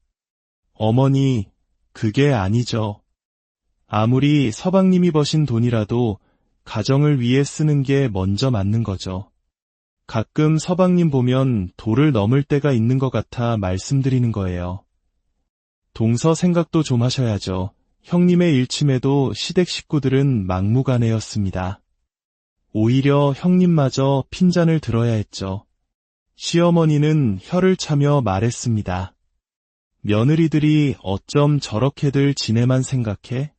어머니, 그게 아니죠. 아무리 서방님이 버신 돈이라도 가정을 위해 쓰는 게 먼저 맞는 거죠. 가끔 서방님 보면 도를 넘을 때가 있는 것 같아 말씀드리는 거예요. 동서 생각도 좀 하셔야죠. 형님의 일침에도 시댁 식구들은 막무가내였습니다. 오히려 형님마저 핀잔을 들어야 했죠. 시어머니는 혀를 차며 말했습니다. 며느리들이 어쩜 저렇게들 지네만 생각해?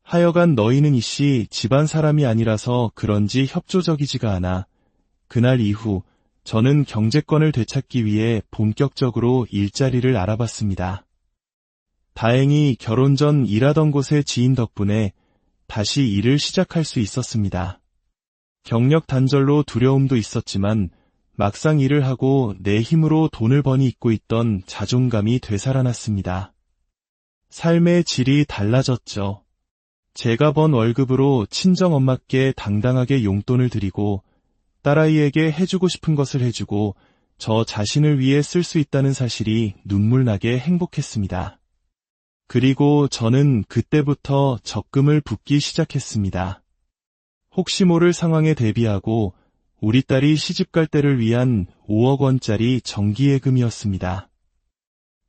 하여간 너희는 이씨 집안 사람이 아니라서 그런지 협조적이지가 않아. 그날 이후 저는 경제권을 되찾기 위해 본격적으로 일자리를 알아봤습니다. 다행히 결혼 전 일하던 곳의 지인 덕분에 다시 일을 시작할 수 있었습니다. 경력 단절로 두려움도 있었지만 막상 일을 하고 내 힘으로 돈을 버니 잊고 있던 자존감이 되살아났습니다. 삶의 질이 달라졌죠. 제가 번 월급으로 친정엄마께 당당하게 용돈을 드리고 딸아이에게 해주고 싶은 것을 해주고 저 자신을 위해 쓸 수 있다는 사실이 눈물나게 행복했습니다. 그리고 저는 그때부터 적금을 붓기 시작했습니다. 혹시 모를 상황에 대비하고 우리 딸이 시집갈 때를 위한 5억 원짜리 정기예금이었습니다.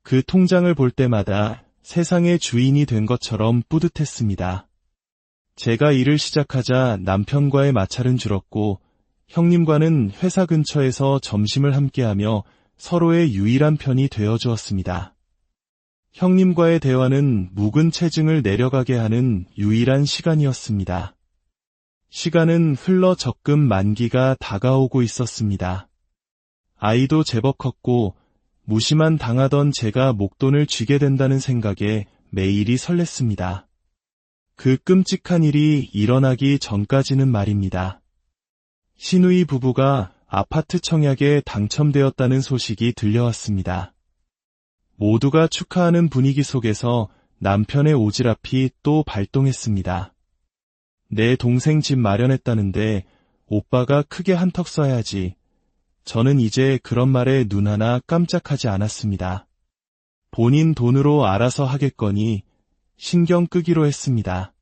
그 통장을 볼 때마다 세상의 주인이 된 것처럼 뿌듯했습니다. 제가 일을 시작하자 남편과의 마찰은 줄었고 형님과는 회사 근처에서 점심을 함께하며 서로의 유일한 편이 되어주었습니다. 형님과의 대화는 묵은 체증을 내려가게 하는 유일한 시간이었습니다. 시간은 흘러 적금 만기가 다가오고 있었습니다. 아이도 제법 컸고 무심한 당하던 제가 목돈을 쥐게 된다는 생각에 매일이 설렜습니다. 그 끔찍한 일이 일어나기 전까지는 말입니다. 시누이 부부가 아파트 청약에 당첨되었다는 소식이 들려왔습니다. 모두가 축하하는 분위기 속에서 남편의 오지랖이 또 발동했습니다. 내 동생 집 마련했다는데 오빠가 크게 한턱 쏴야지. 저는 이제 그런 말에 눈 하나 깜짝하지 않았습니다. 본인 돈으로 알아서 하겠거니 신경 끄기로 했습니다.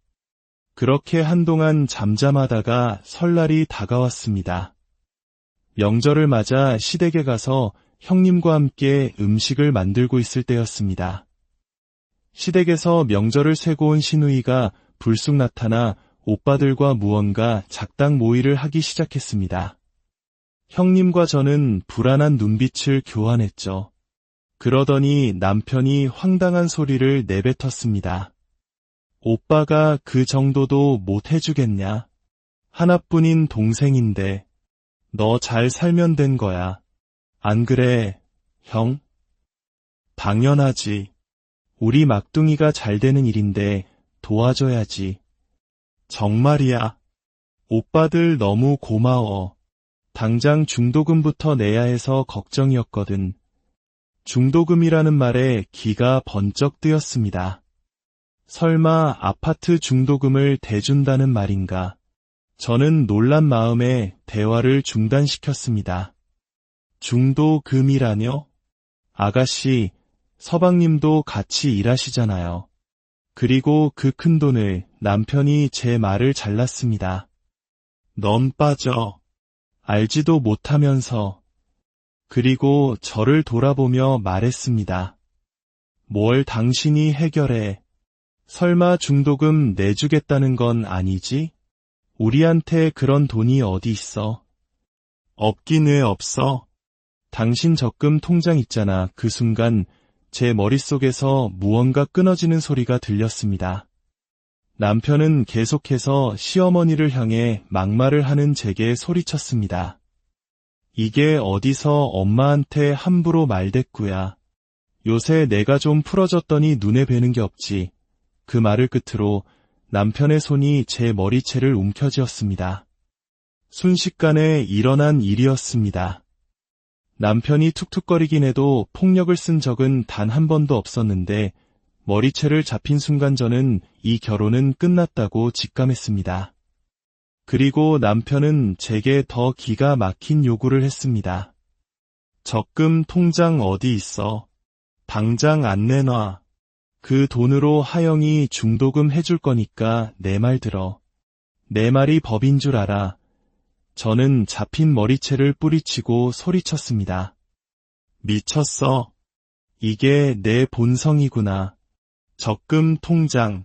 그렇게 한동안 잠잠하다가 설날이 다가왔습니다. 명절을 맞아 시댁에 가서 형님과 함께 음식을 만들고 있을 때였습니다. 시댁에서 명절을 새고 온 시누이가 불쑥 나타나 오빠들과 무언가 작당 모의를 하기 시작했습니다. 형님과 저는 불안한 눈빛을 교환했죠. 그러더니 남편이 황당한 소리를 내뱉었습니다. 오빠가 그 정도도 못 해주겠냐? 하나뿐인 동생인데 너 잘 살면 된 거야. 안 그래, 형? 당연하지. 우리 막둥이가 잘 되는 일인데 도와줘야지. 정말이야. 오빠들 너무 고마워. 당장 중도금부터 내야 해서 걱정이었거든. 중도금이라는 말에 귀가 번쩍 뜨였습니다. 설마 아파트 중도금을 대준다는 말인가? 저는 놀란 마음에 대화를 중단시켰습니다. 중도금이라뇨? 아가씨, 서방님도 같이 일하시잖아요. 그리고 그 큰 돈을 남편이 제 말을 잘랐습니다. 넌 빠져. 알지도 못하면서. 그리고 저를 돌아보며 말했습니다. 뭘 당신이 해결해. 설마 중도금 내주겠다는 건 아니지? 우리한테 그런 돈이 어디 있어? 없긴 왜 없어? 당신 적금 통장 있잖아. 그 순간 제 머릿속에서 무언가 끊어지는 소리가 들렸습니다. 남편은 계속해서 시어머니를 향해 막말을 하는 제게 소리쳤습니다. 이게 어디서 엄마한테 함부로 말대꾸야. 요새 내가 좀 풀어졌더니 눈에 뵈는 게 없지. 그 말을 끝으로 남편의 손이 제 머리채를 움켜쥐었습니다. 순식간에 일어난 일이었습니다. 남편이 툭툭거리긴 해도 폭력을 쓴 적은 단 한 번도 없었는데 머리채를 잡힌 순간 저는 이 결혼은 끝났다고 직감했습니다. 그리고 남편은 제게 더 기가 막힌 요구를 했습니다. 적금 통장 어디 있어? 당장 안 내놔. 그 돈으로 하영이 중도금 해줄 거니까 내 말 들어. 내 말이 법인 줄 알아. 저는 잡힌 머리채를 뿌리치고 소리쳤습니다. 미쳤어. 이게 내 본성이구나. 적금 통장.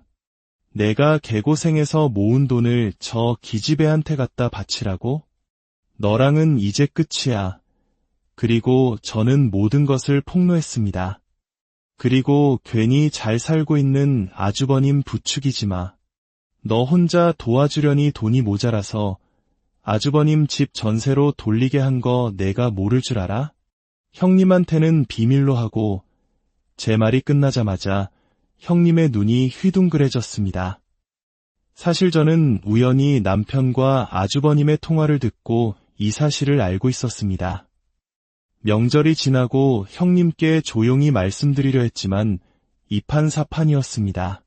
내가 개고생해서 모은 돈을 저 기집애한테 갖다 바치라고? 너랑은 이제 끝이야. 그리고 저는 모든 것을 폭로했습니다. 그리고 괜히 잘 살고 있는 아주버님 부추기지 마. 너 혼자 도와주려니 돈이 모자라서 아주버님 집 전세로 돌리게 한 거 내가 모를 줄 알아? 형님한테는 비밀로 하고. 제 말이 끝나자마자 형님의 눈이 휘둥그레졌습니다. 사실 저는 우연히 남편과 아주버님의 통화를 듣고 이 사실을 알고 있었습니다. 명절이 지나고 형님께 조용히 말씀드리려 했지만 이판사판이었습니다.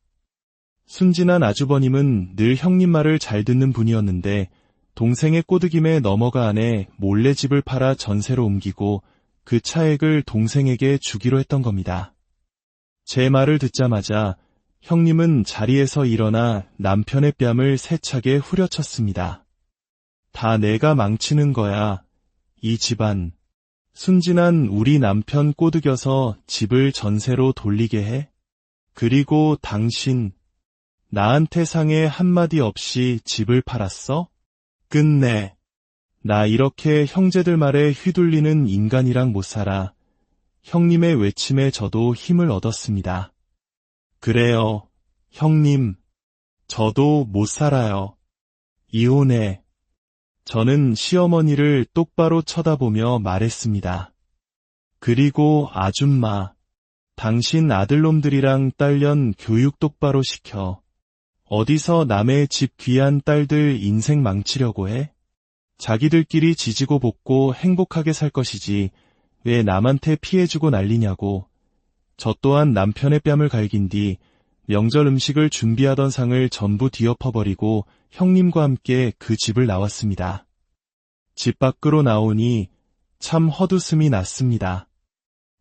순진한 아주버님은 늘 형님 말을 잘 듣는 분이었는데 동생의 꼬드김에 넘어가 안에 몰래 집을 팔아 전세로 옮기고 그 차액을 동생에게 주기로 했던 겁니다. 제 말을 듣자마자 형님은 자리에서 일어나 남편의 뺨을 세차게 후려쳤습니다. 다 내가 망치는 거야. 이 집안. 순진한 우리 남편 꼬드겨서 집을 전세로 돌리게 해? 그리고 당신, 나한테 상해 한마디 없이 집을 팔았어? 끝내. 나 이렇게 형제들 말에 휘둘리는 인간이랑 못 살아. 형님의 외침에 저도 힘을 얻었습니다. 그래요, 형님. 저도 못 살아요. 이혼해. 저는 시어머니를 똑바로 쳐다보며 말했습니다. 그리고 아줌마, 당신 아들놈들이랑 딸년 교육 똑바로 시켜. 어디서 남의 집 귀한 딸들 인생 망치려고 해? 자기들끼리 지지고 볶고 행복하게 살 것이지 왜 남한테 피해주고 난리냐고. 저 또한 남편의 뺨을 갈긴 뒤 명절 음식을 준비하던 상을 전부 뒤엎어버리고 형님과 함께 그 집을 나왔습니다. 집 밖으로 나오니 참 헛웃음이 났습니다.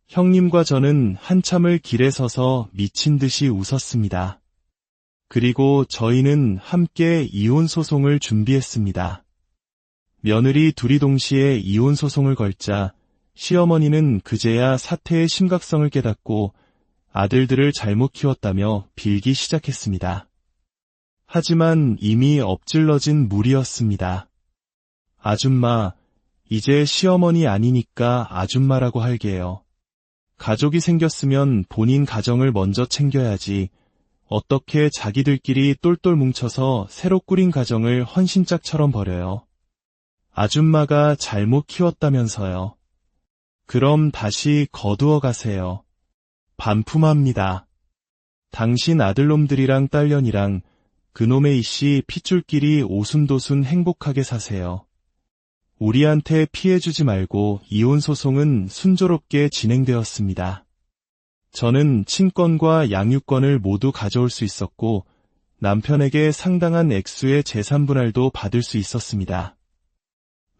형님과 저는 한참을 길에 서서 미친 듯이 웃었습니다. 그리고 저희는 함께 이혼 소송을 준비했습니다. 며느리 둘이 동시에 이혼 소송을 걸자 시어머니는 그제야 사태의 심각성을 깨닫고 아들들을 잘못 키웠다며 빌기 시작했습니다. 하지만 이미 엎질러진 물이었습니다. 아줌마, 이제 시어머니 아니니까 아줌마라고 할게요. 가족이 생겼으면 본인 가정을 먼저 챙겨야지. 어떻게 자기들끼리 똘똘 뭉쳐서 새로 꾸린 가정을 헌신짝처럼 버려요. 아줌마가 잘못 키웠다면서요. 그럼 다시 거두어 가세요. 반품합니다. 당신 아들놈들이랑 딸년이랑 그놈의 이씨 핏줄끼리 오순도순 행복하게 사세요. 우리한테 피해주지 말고 이혼 소송은 순조롭게 진행되었습니다. 저는 친권과 양육권을 모두 가져올 수 있었고 남편에게 상당한 액수의 재산 분할도 받을 수 있었습니다.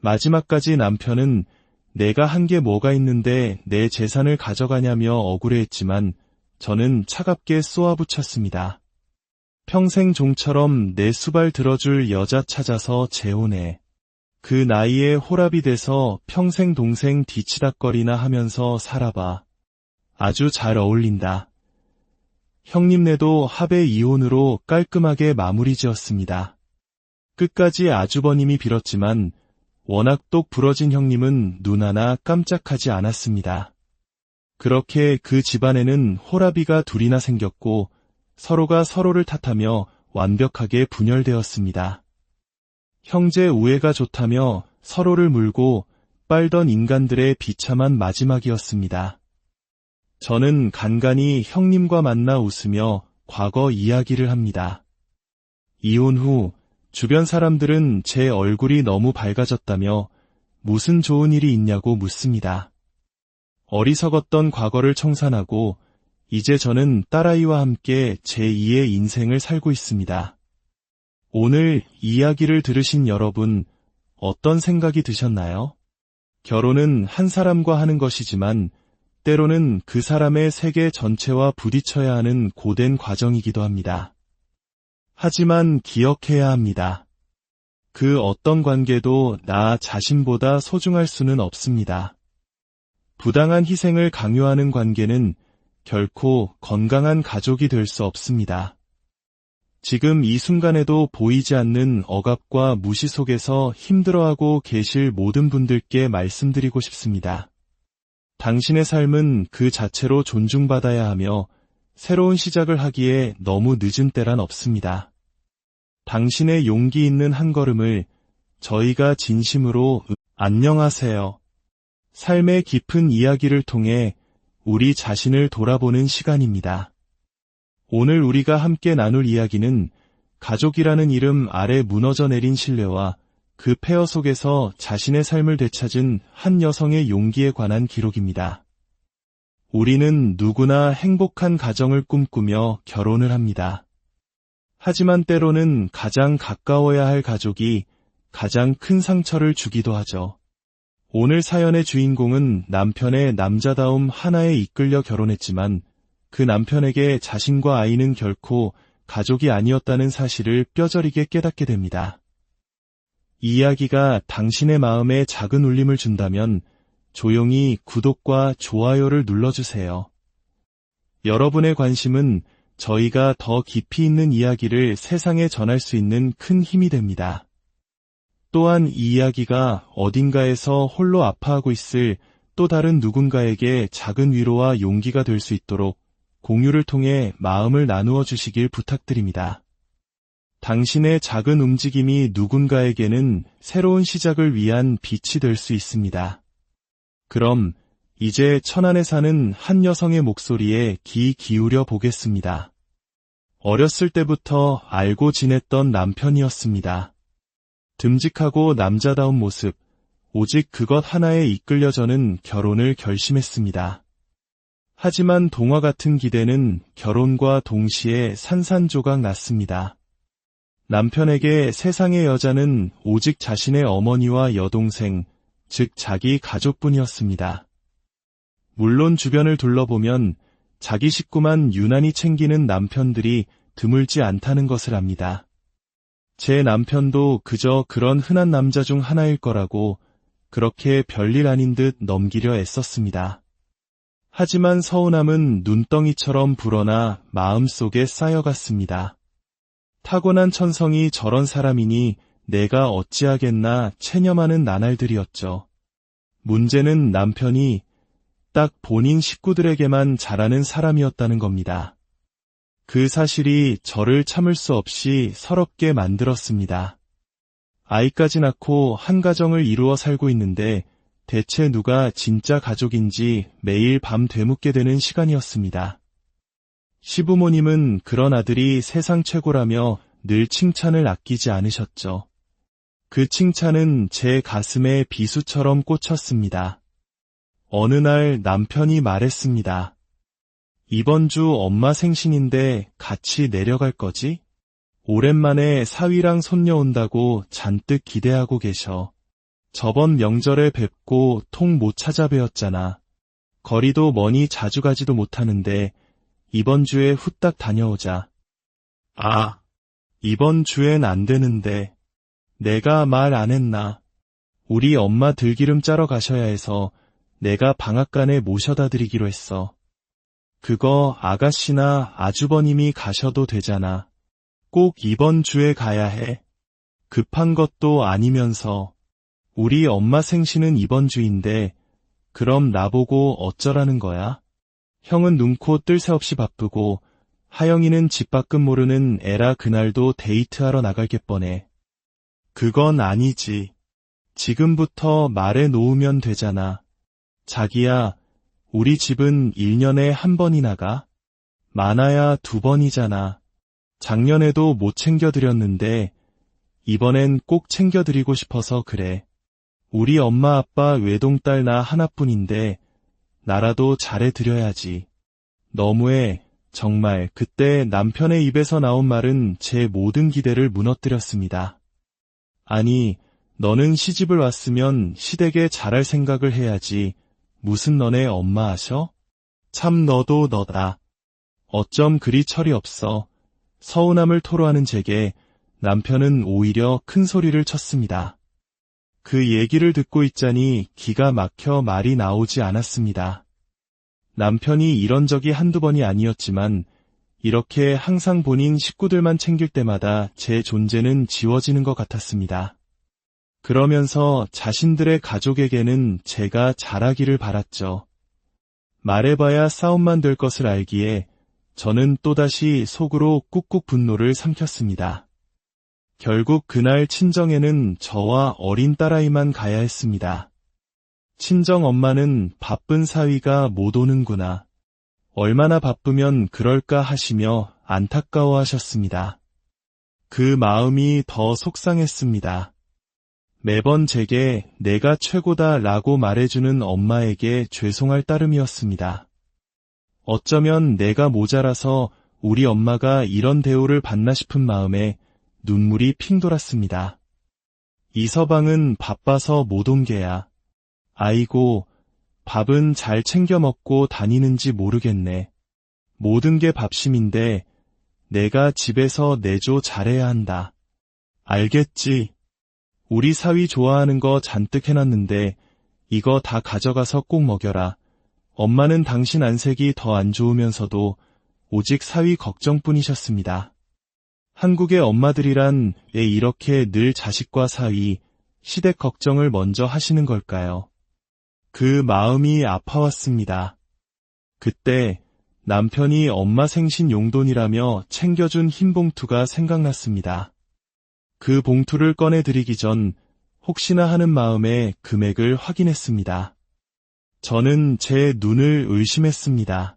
마지막까지 남편은 내가 한 게 뭐가 있는데 내 재산을 가져가냐며 억울해했지만 저는 차갑게 쏘아붙였습니다. 평생 종처럼 내 수발 들어줄 여자 찾아서 재혼해. 그 나이에 홀압이 돼서 평생 동생 뒤치다꺼리나 하면서 살아봐. 아주 잘 어울린다. 형님네도 합의 이혼으로 깔끔하게 마무리 지었습니다. 끝까지 아주버님이 빌었지만 워낙 똑 부러진 형님은 눈 하나 깜짝하지 않았습니다. 그렇게 그 집안에는 호라비가 둘이나 생겼고 서로가 서로를 탓하며 완벽하게 분열되었습니다. 형제 우애가 좋다며 서로를 물고 빨던 인간들의 비참한 마지막이었습니다. 저는 간간히 형님과 만나 웃으며 과거 이야기를 합니다. 이혼 후 주변 사람들은 제 얼굴이 너무 밝아졌다며 무슨 좋은 일이 있냐고 묻습니다. 어리석었던 과거를 청산하고 이제 저는 딸아이와 함께 제2의 인생을 살고 있습니다. 오늘 이야기를 들으신 여러분, 어떤 생각이 드셨나요? 결혼은 한 사람과 하는 것이지만 때로는 그 사람의 세계 전체와 부딪혀야 하는 고된 과정이기도 합니다. 하지만 기억해야 합니다. 그 어떤 관계도 나 자신보다 소중할 수는 없습니다. 부당한 희생을 강요하는 관계는 결코 건강한 가족이 될 수 없습니다. 지금 이 순간에도 보이지 않는 억압과 무시 속에서 힘들어하고 계실 모든 분들께 말씀드리고 싶습니다. 당신의 삶은 그 자체로 존중받아야 하며 새로운 시작을 하기에 너무 늦은 때란 없습니다. 당신의 용기 있는 한 걸음을 저희가 진심으로 안녕하세요. 삶의 깊은 이야기를 통해 우리 자신을 돌아보는 시간입니다. 오늘 우리가 함께 나눌 이야기는 가족이라는 이름 아래 무너져 내린 신뢰와 그 폐허 속에서 자신의 삶을 되찾은 한 여성의 용기에 관한 기록입니다. 우리는 누구나 행복한 가정을 꿈꾸며 결혼을 합니다. 하지만 때로는 가장 가까워야 할 가족이 가장 큰 상처를 주기도 하죠. 오늘 사연의 주인공은 남편의 남자다움 하나에 이끌려 결혼했지만 그 남편에게 자신과 아이는 결코 가족이 아니었다는 사실을 뼈저리게 깨닫게 됩니다. 이 이야기가 당신의 마음에 작은 울림을 준다면 조용히 구독과 좋아요를 눌러주세요. 여러분의 관심은 저희가 더 깊이 있는 이야기를 세상에 전할 수 있는 큰 힘이 됩니다. 또한 이 이야기가 어딘가에서 홀로 아파하고 있을 또 다른 누군가에게 작은 위로와 용기가 될 수 있도록 공유를 통해 마음을 나누어 주시길 부탁드립니다. 당신의 작은 움직임이 누군가에게는 새로운 시작을 위한 빛이 될 수 있습니다. 그럼 이제 천안에 사는 한 여성의 목소리에 귀 기울여 보겠습니다. 어렸을 때부터 알고 지냈던 남편이었습니다. 듬직하고 남자다운 모습, 오직 그것 하나에 이끌려 저는 결혼을 결심했습니다. 하지만 동화 같은 기대는 결혼과 동시에 산산조각 났습니다. 남편에게 세상의 여자는 오직 자신의 어머니와 여동생, 즉 자기 가족뿐이었습니다. 물론 주변을 둘러보면 자기 식구만 유난히 챙기는 남편들이 드물지 않다는 것을 압니다. 제 남편도 그저 그런 흔한 남자 중 하나일 거라고 그렇게 별일 아닌 듯 넘기려 애썼습니다. 하지만 서운함은 눈덩이처럼 불어나 마음속에 쌓여갔습니다. 타고난 천성이 저런 사람이니 내가 어찌하겠나 체념하는 나날들이었죠. 문제는 남편이 딱 본인 식구들에게만 잘하는 사람이었다는 겁니다. 그 사실이 저를 참을 수 없이 서럽게 만들었습니다. 아이까지 낳고 한 가정을 이루어 살고 있는데 대체 누가 진짜 가족인지 매일 밤 되묻게 되는 시간이었습니다. 시부모님은 그런 아들이 세상 최고라며 늘 칭찬을 아끼지 않으셨죠. 그 칭찬은 제 가슴에 비수처럼 꽂혔습니다. 어느 날 남편이 말했습니다. 이번 주 엄마 생신인데 같이 내려갈 거지? 오랜만에 사위랑 손녀 온다고 잔뜩 기대하고 계셔. 저번 명절에 뵙고 통 못 찾아뵈었잖아. 거리도 머니 자주 가지도 못하는데 이번 주에 후딱 다녀오자. 아, 이번 주엔 안 되는데. 내가 말 안 했나. 우리 엄마 들기름 짜러 가셔야 해서 내가 방앗간에 모셔다 드리기로 했어. 그거 아가씨나 아주버님이 가셔도 되잖아. 꼭 이번 주에 가야 해. 급한 것도 아니면서. 우리 엄마 생신은 이번 주인데 그럼 나보고 어쩌라는 거야? 형은 눈코 뜰 새 없이 바쁘고 하영이는 집 밖은 모르는 애라 그날도 데이트하러 나갈 게 뻔해. 그건 아니지. 지금부터 말해 놓으면 되잖아. 자기야, 우리 집은 1년에 한 번이나 가? 많아야 2번이잖아. 작년에도 못 챙겨드렸는데 이번엔 꼭 챙겨드리고 싶어서 그래. 우리 엄마 아빠 외동딸 나 하나뿐인데 나라도 잘해드려야지. 너무해. 정말 그때 남편의 입에서 나온 말은 제 모든 기대를 무너뜨렸습니다. 아니, 너는 시집을 왔으면 시댁에 잘할 생각을 해야지. 무슨 너네 엄마 하셔? 참 너도 너다. 어쩜 그리 철이 없어. 서운함을 토로하는 제게 남편은 오히려 큰 소리를 쳤습니다. 그 얘기를 듣고 있자니 기가 막혀 말이 나오지 않았습니다. 남편이 이런 적이 한두 번이 아니었지만 이렇게 항상 본인 식구들만 챙길 때마다 제 존재는 지워지는 것 같았습니다. 그러면서 자신들의 가족에게는 제가 잘하기를 바랐죠. 말해봐야 싸움만 될 것을 알기에 저는 또다시 속으로 꾹꾹 분노를 삼켰습니다. 결국 그날 친정에는 저와 어린 딸아이만 가야 했습니다. 친정 엄마는 바쁜 사위가 못 오는구나. 얼마나 바쁘면 그럴까 하시며 안타까워하셨습니다. 그 마음이 더 속상했습니다. 매번 제게 내가 최고다 라고 말해주는 엄마에게 죄송할 따름이었습니다. 어쩌면 내가 모자라서 우리 엄마가 이런 대우를 받나 싶은 마음에 눈물이 핑 돌았습니다. 이서방은 바빠서 못 온 게야. 아이고, 밥은 잘 챙겨 먹고 다니는지 모르겠네. 모든 게 밥심인데 내가 집에서 내조 잘해야 한다. 알겠지? 우리 사위 좋아하는 거 잔뜩 해놨는데 이거 다 가져가서 꼭 먹여라. 엄마는 당신 안색이 더 안 좋으면서도 오직 사위 걱정뿐이셨습니다. 한국의 엄마들이란 왜 이렇게 늘 자식과 사위, 시댁 걱정을 먼저 하시는 걸까요? 그 마음이 아파왔습니다. 그때 남편이 엄마 생신 용돈이라며 챙겨준 흰 봉투가 생각났습니다. 그 봉투를 꺼내드리기 전 혹시나 하는 마음에 금액을 확인했습니다. 저는 제 눈을 의심했습니다.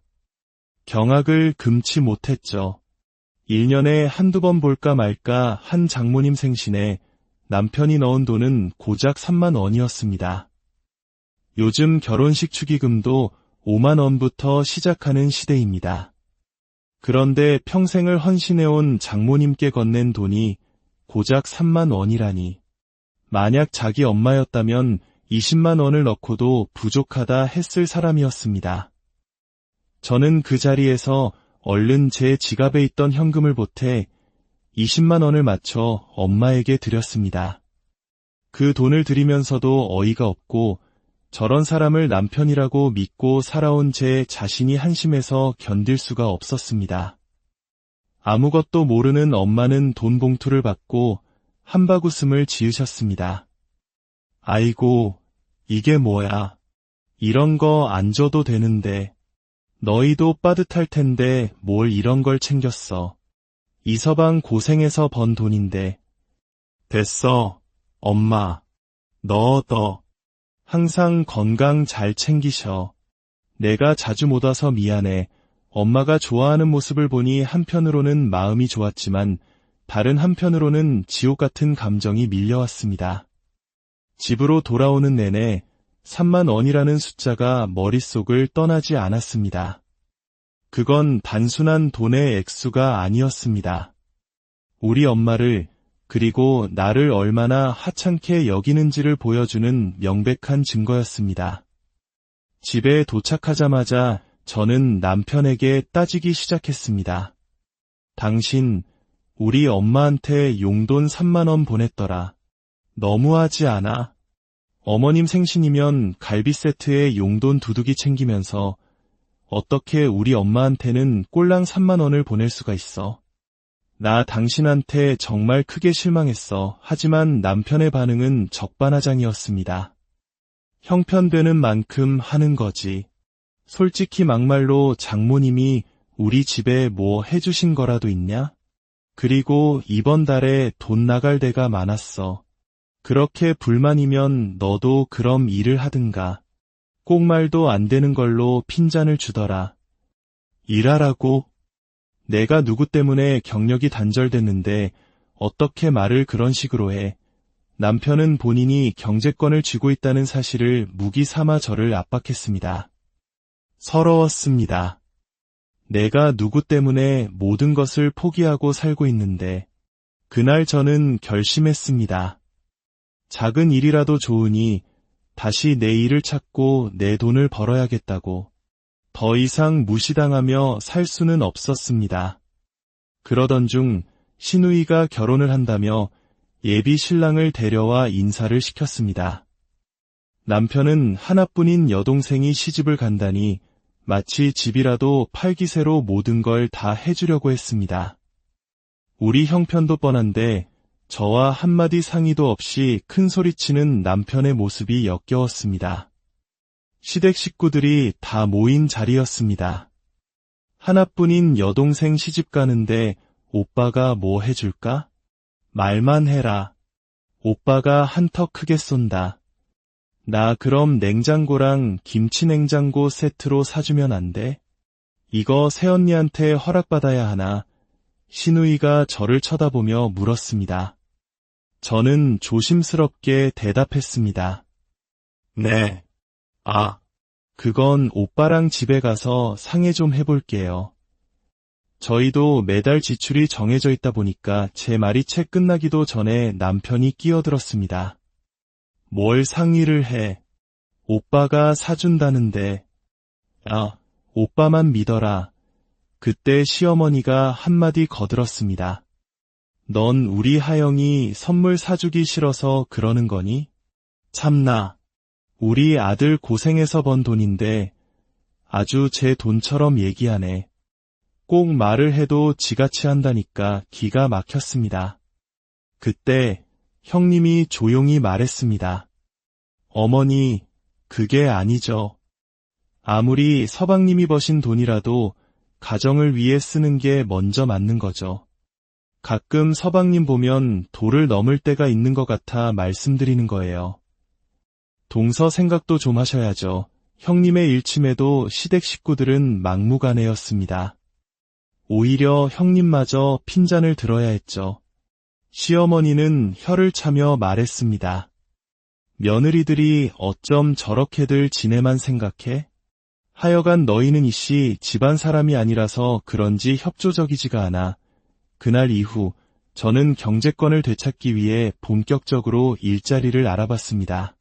경악을 금치 못했죠. 1년에 한두 번 볼까 말까 한 장모님 생신에 남편이 넣은 돈은 고작 3만 원이었습니다. 요즘 결혼식 축의금도 5만 원부터 시작하는 시대입니다. 그런데 평생을 헌신해온 장모님께 건넨 돈이 고작 3만 원이라니. 만약 자기 엄마였다면 20만 원을 넣고도 부족하다 했을 사람이었습니다. 저는 그 자리에서 얼른 제 지갑에 있던 현금을 보태 20만 원을 맞춰 엄마에게 드렸습니다. 그 돈을 드리면서도 어이가 없고 저런 사람을 남편이라고 믿고 살아온 제 자신이 한심해서 견딜 수가 없었습니다. 아무것도 모르는 엄마는 돈 봉투를 받고 한바구음을 지으셨습니다. 아이고, 이게 뭐야. 이런 거 안 줘도 되는데. 너희도 빠듯할 텐데 뭘 이런 걸 챙겼어. 이 서방 고생해서 번 돈인데. 됐어, 엄마. 너 항상 건강 잘 챙기셔. 내가 자주 못 와서 미안해. 엄마가 좋아하는 모습을 보니 한편으로는 마음이 좋았지만 다른 한편으로는 지옥 같은 감정이 밀려왔습니다. 집으로 돌아오는 내내 3만 원이라는 숫자가 머릿속을 떠나지 않았습니다. 그건 단순한 돈의 액수가 아니었습니다. 우리 엄마를 그리고 나를 얼마나 하찮게 여기는지를 보여주는 명백한 증거였습니다. 집에 도착하자마자 저는 남편에게 따지기 시작했습니다. 당신, 우리 엄마한테 용돈 3만 원 보냈더라. 너무하지 않아? 어머님 생신이면 갈비 세트에 용돈 두둑이 챙기면서 어떻게 우리 엄마한테는 꼴랑 3만 원을 보낼 수가 있어? 나 당신한테 정말 크게 실망했어. 하지만 남편의 반응은 적반하장이었습니다. 형편되는 만큼 하는 거지. 솔직히 막말로 장모님이 우리 집에 뭐 해주신 거라도 있냐? 그리고 이번 달에 돈 나갈 데가 많았어. 그렇게 불만이면 너도 그럼 일을 하든가. 꼭 말도 안 되는 걸로 핀잔을 주더라. 일하라고? 내가 누구 때문에 경력이 단절됐는데 어떻게 말을 그런 식으로 해. 남편은 본인이 경제권을 쥐고 있다는 사실을 무기 삼아 저를 압박했습니다. 서러웠습니다. 내가 누구 때문에 모든 것을 포기하고 살고 있는데 그날 저는 결심했습니다. 작은 일이라도 좋으니 다시 내 일을 찾고 내 돈을 벌어야겠다고. 더 이상 무시당하며 살 수는 없었습니다. 그러던 중 시누이가 결혼을 한다며 예비 신랑을 데려와 인사를 시켰습니다. 남편은 하나뿐인 여동생이 시집을 간다니 마치 집이라도 팔기세로 모든 걸 다 해주려고 했습니다. 우리 형편도 뻔한데 저와 한마디 상의도 없이 큰 소리치는 남편의 모습이 역겨웠습니다. 시댁 식구들이 다 모인 자리였습니다. 하나뿐인 여동생 시집 가는데 오빠가 뭐 해줄까? 말만 해라. 오빠가 한턱 크게 쏜다. 나 그럼 냉장고랑 김치냉장고 세트로 사주면 안 돼? 이거 새언니한테 허락받아야 하나? 시누이가 저를 쳐다보며 물었습니다. 저는 조심스럽게 대답했습니다. 네. 그건 오빠랑 집에 가서 상의 좀 해볼게요. 저희도 매달 지출이 정해져 있다 보니까 제 말이 채 끝나기도 전에 남편이 끼어들었습니다. 뭘 상의를 해. 오빠가 사준다는데. 오빠만 믿어라. 그때 시어머니가 한마디 거들었습니다. 넌 우리 하영이 선물 사주기 싫어서 그러는 거니? 참나. 우리 아들 고생해서 번 돈인데 아주 제 돈처럼 얘기하네. 꼭 말을 해도 지같이 한다니까 기가 막혔습니다. 그때 형님이 조용히 말했습니다. 어머니, 그게 아니죠. 아무리 서방님이 버신 돈이라도 가정을 위해 쓰는 게 먼저 맞는 거죠. 가끔 서방님 보면 도를 넘을 때가 있는 것 같아 말씀드리는 거예요. 동서 생각도 좀 하셔야죠. 형님의 일침에도 시댁 식구들은 막무가내였습니다. 오히려 형님마저 핀잔을 들어야 했죠. 시어머니는 혀를 차며 말했습니다. 며느리들이 어쩜 저렇게들 지네만 생각해? 하여간 너희는 이씨 집안 사람이 아니라서 그런지 협조적이지가 않아. 그날 이후 저는 경제권을 되찾기 위해 본격적으로 일자리를 알아봤습니다.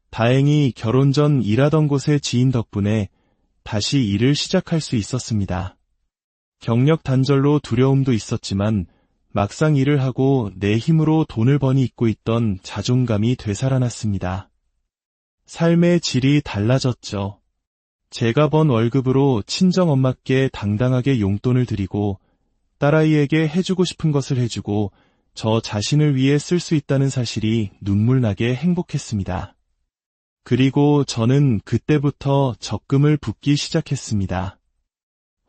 다행히 결혼 전 일하던 곳의 지인 덕분에 다시 일을 시작할 수 있었습니다. 경력 단절로 두려움도 있었지만 막상 일을 하고 내 힘으로 돈을 버니 잊고 있던 자존감이 되살아났습니다. 삶의 질이 달라졌죠. 제가 번 월급으로 친정엄마께 당당하게 용돈을 드리고 딸아이에게 해주고 싶은 것을 해주고 저 자신을 위해 쓸 수 있다는 사실이 눈물나게 행복했습니다. 그리고 저는 그때부터 적금을 붓기 시작했습니다.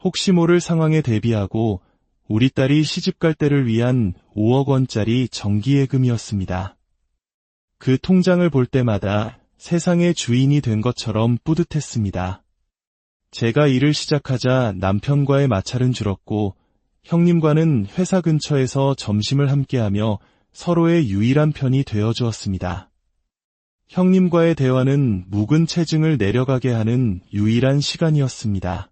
혹시 모를 상황에 대비하고 우리 딸이 시집갈 때를 위한 5억 원짜리 정기예금이었습니다. 그 통장을 볼 때마다 세상의 주인이 된 것처럼 뿌듯했습니다. 제가 일을 시작하자 남편과의 마찰은 줄었고 형님과는 회사 근처에서 점심을 함께하며 서로의 유일한 편이 되어주었습니다. 형님과의 대화는 묵은 체증을 내려가게 하는 유일한 시간이었습니다.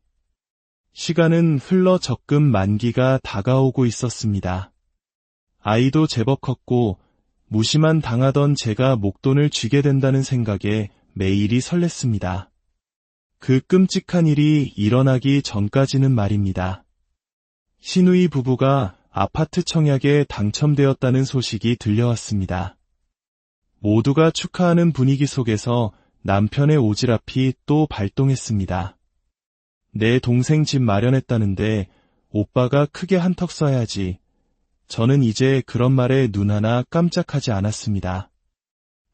시간은 흘러 적금 만기가 다가오고 있었습니다. 아이도 제법 컸고 무심한 당하던 제가 목돈을 쥐게 된다는 생각에 매일이 설렜습니다. 그 끔찍한 일이 일어나기 전까지는 말입니다. 시누이 부부가 아파트 청약에 당첨되었다는 소식이 들려왔습니다. 모두가 축하하는 분위기 속에서 남편의 오지랖이 또 발동했습니다. 내 동생 집 마련했다는데 오빠가 크게 한턱 쏴야지. 저는 이제 그런 말에 눈 하나 깜짝하지 않았습니다.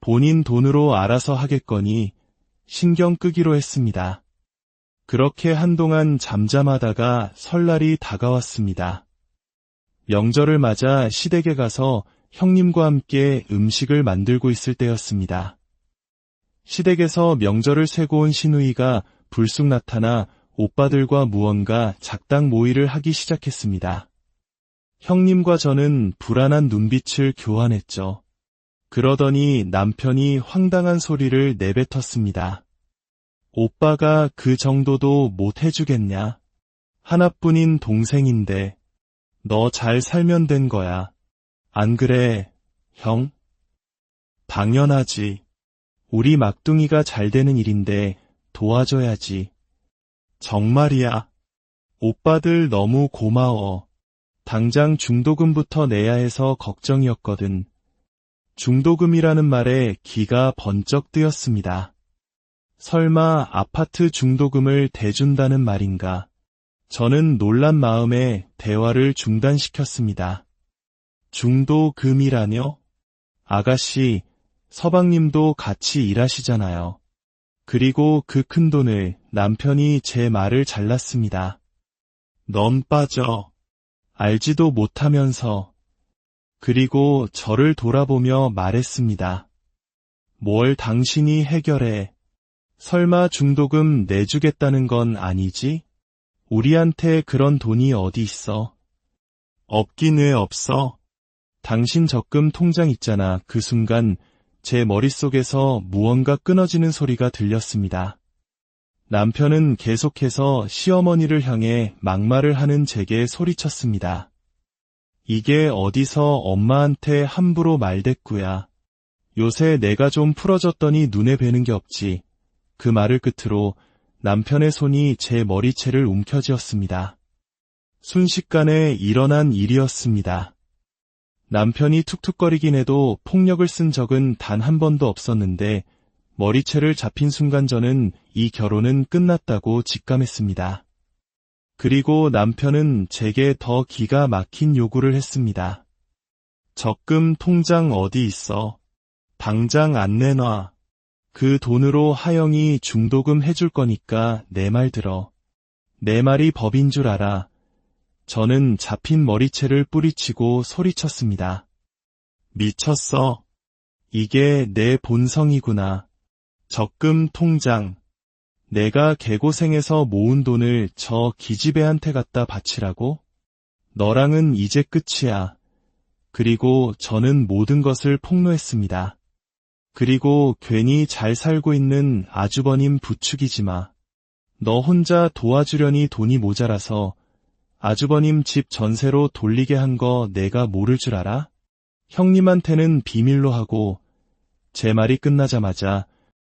본인 돈으로 알아서 하겠거니 신경 끄기로 했습니다. 그렇게 한동안 잠잠하다가 설날이 다가왔습니다. 명절을 맞아 시댁에 가서 형님과 함께 음식을 만들고 있을 때였습니다. 시댁에서 명절을 새고 온 시누이가 불쑥 나타나 오빠들과 무언가 작당 모의를 하기 시작했습니다. 형님과 저는 불안한 눈빛을 교환했죠. 그러더니 남편이 황당한 소리를 내뱉었습니다. 오빠가 그 정도도 못 해주겠냐? 하나뿐인 동생인데 너 잘 살면 된 거야. 안 그래, 형? 당연하지. 우리 막둥이가 잘 되는 일인데 도와줘야지. 정말이야. 오빠들 너무 고마워. 당장 중도금부터 내야 해서 걱정이었거든. 중도금이라는 말에 귀가 번쩍 뜨였습니다. 설마 아파트 중도금을 대준다는 말인가? 저는 놀란 마음에 대화를 중단시켰습니다. 중도금이라뇨? 아가씨, 서방님도 같이 일하시잖아요. 그리고 그 큰 돈을 남편이 제 말을 잘랐습니다. 넌 빠져. 알지도 못하면서. 그리고 저를 돌아보며 말했습니다. 뭘 당신이 해결해. 설마 중도금 내주겠다는 건 아니지? 우리한테 그런 돈이 어디 있어? 없긴 왜 없어? 당신 적금 통장 있잖아. 그 순간 제 머릿속에서 무언가 끊어지는 소리가 들렸습니다. 남편은 계속해서 시어머니를 향해 막말을 하는 제게 소리쳤습니다. 이게 어디서 엄마한테 함부로 말대꾸야. 요새 내가 좀 풀어졌더니 눈에 뵈는 게 없지. 그 말을 끝으로 남편의 손이 제 머리채를 움켜쥐었습니다. 순식간에 일어난 일이었습니다. 남편이 툭툭거리긴 해도 폭력을 쓴 적은 단 한 번도 없었는데 머리채를 잡힌 순간 저는 이 결혼은 끝났다고 직감했습니다. 그리고 남편은 제게 더 기가 막힌 요구를 했습니다. 적금 통장 어디 있어? 당장 안 내놔. 그 돈으로 하영이 중도금 해줄 거니까 내 말 들어. 내 말이 법인 줄 알아. 저는 잡힌 머리채를 뿌리치고 소리쳤습니다. 미쳤어. 이게 내 본성이구나. 적금 통장. 내가 개고생해서 모은 돈을 저 기집애한테 갖다 바치라고? 너랑은 이제 끝이야. 그리고 저는 모든 것을 폭로했습니다. 그리고 괜히 잘 살고 있는 아주버님 부추기지 마. 너 혼자 도와주려니 돈이 모자라서 아주버님 집 전세로 돌리게 한 거 내가 모를 줄 알아? 형님한테는 비밀로 하고 제 말이 끝나자마자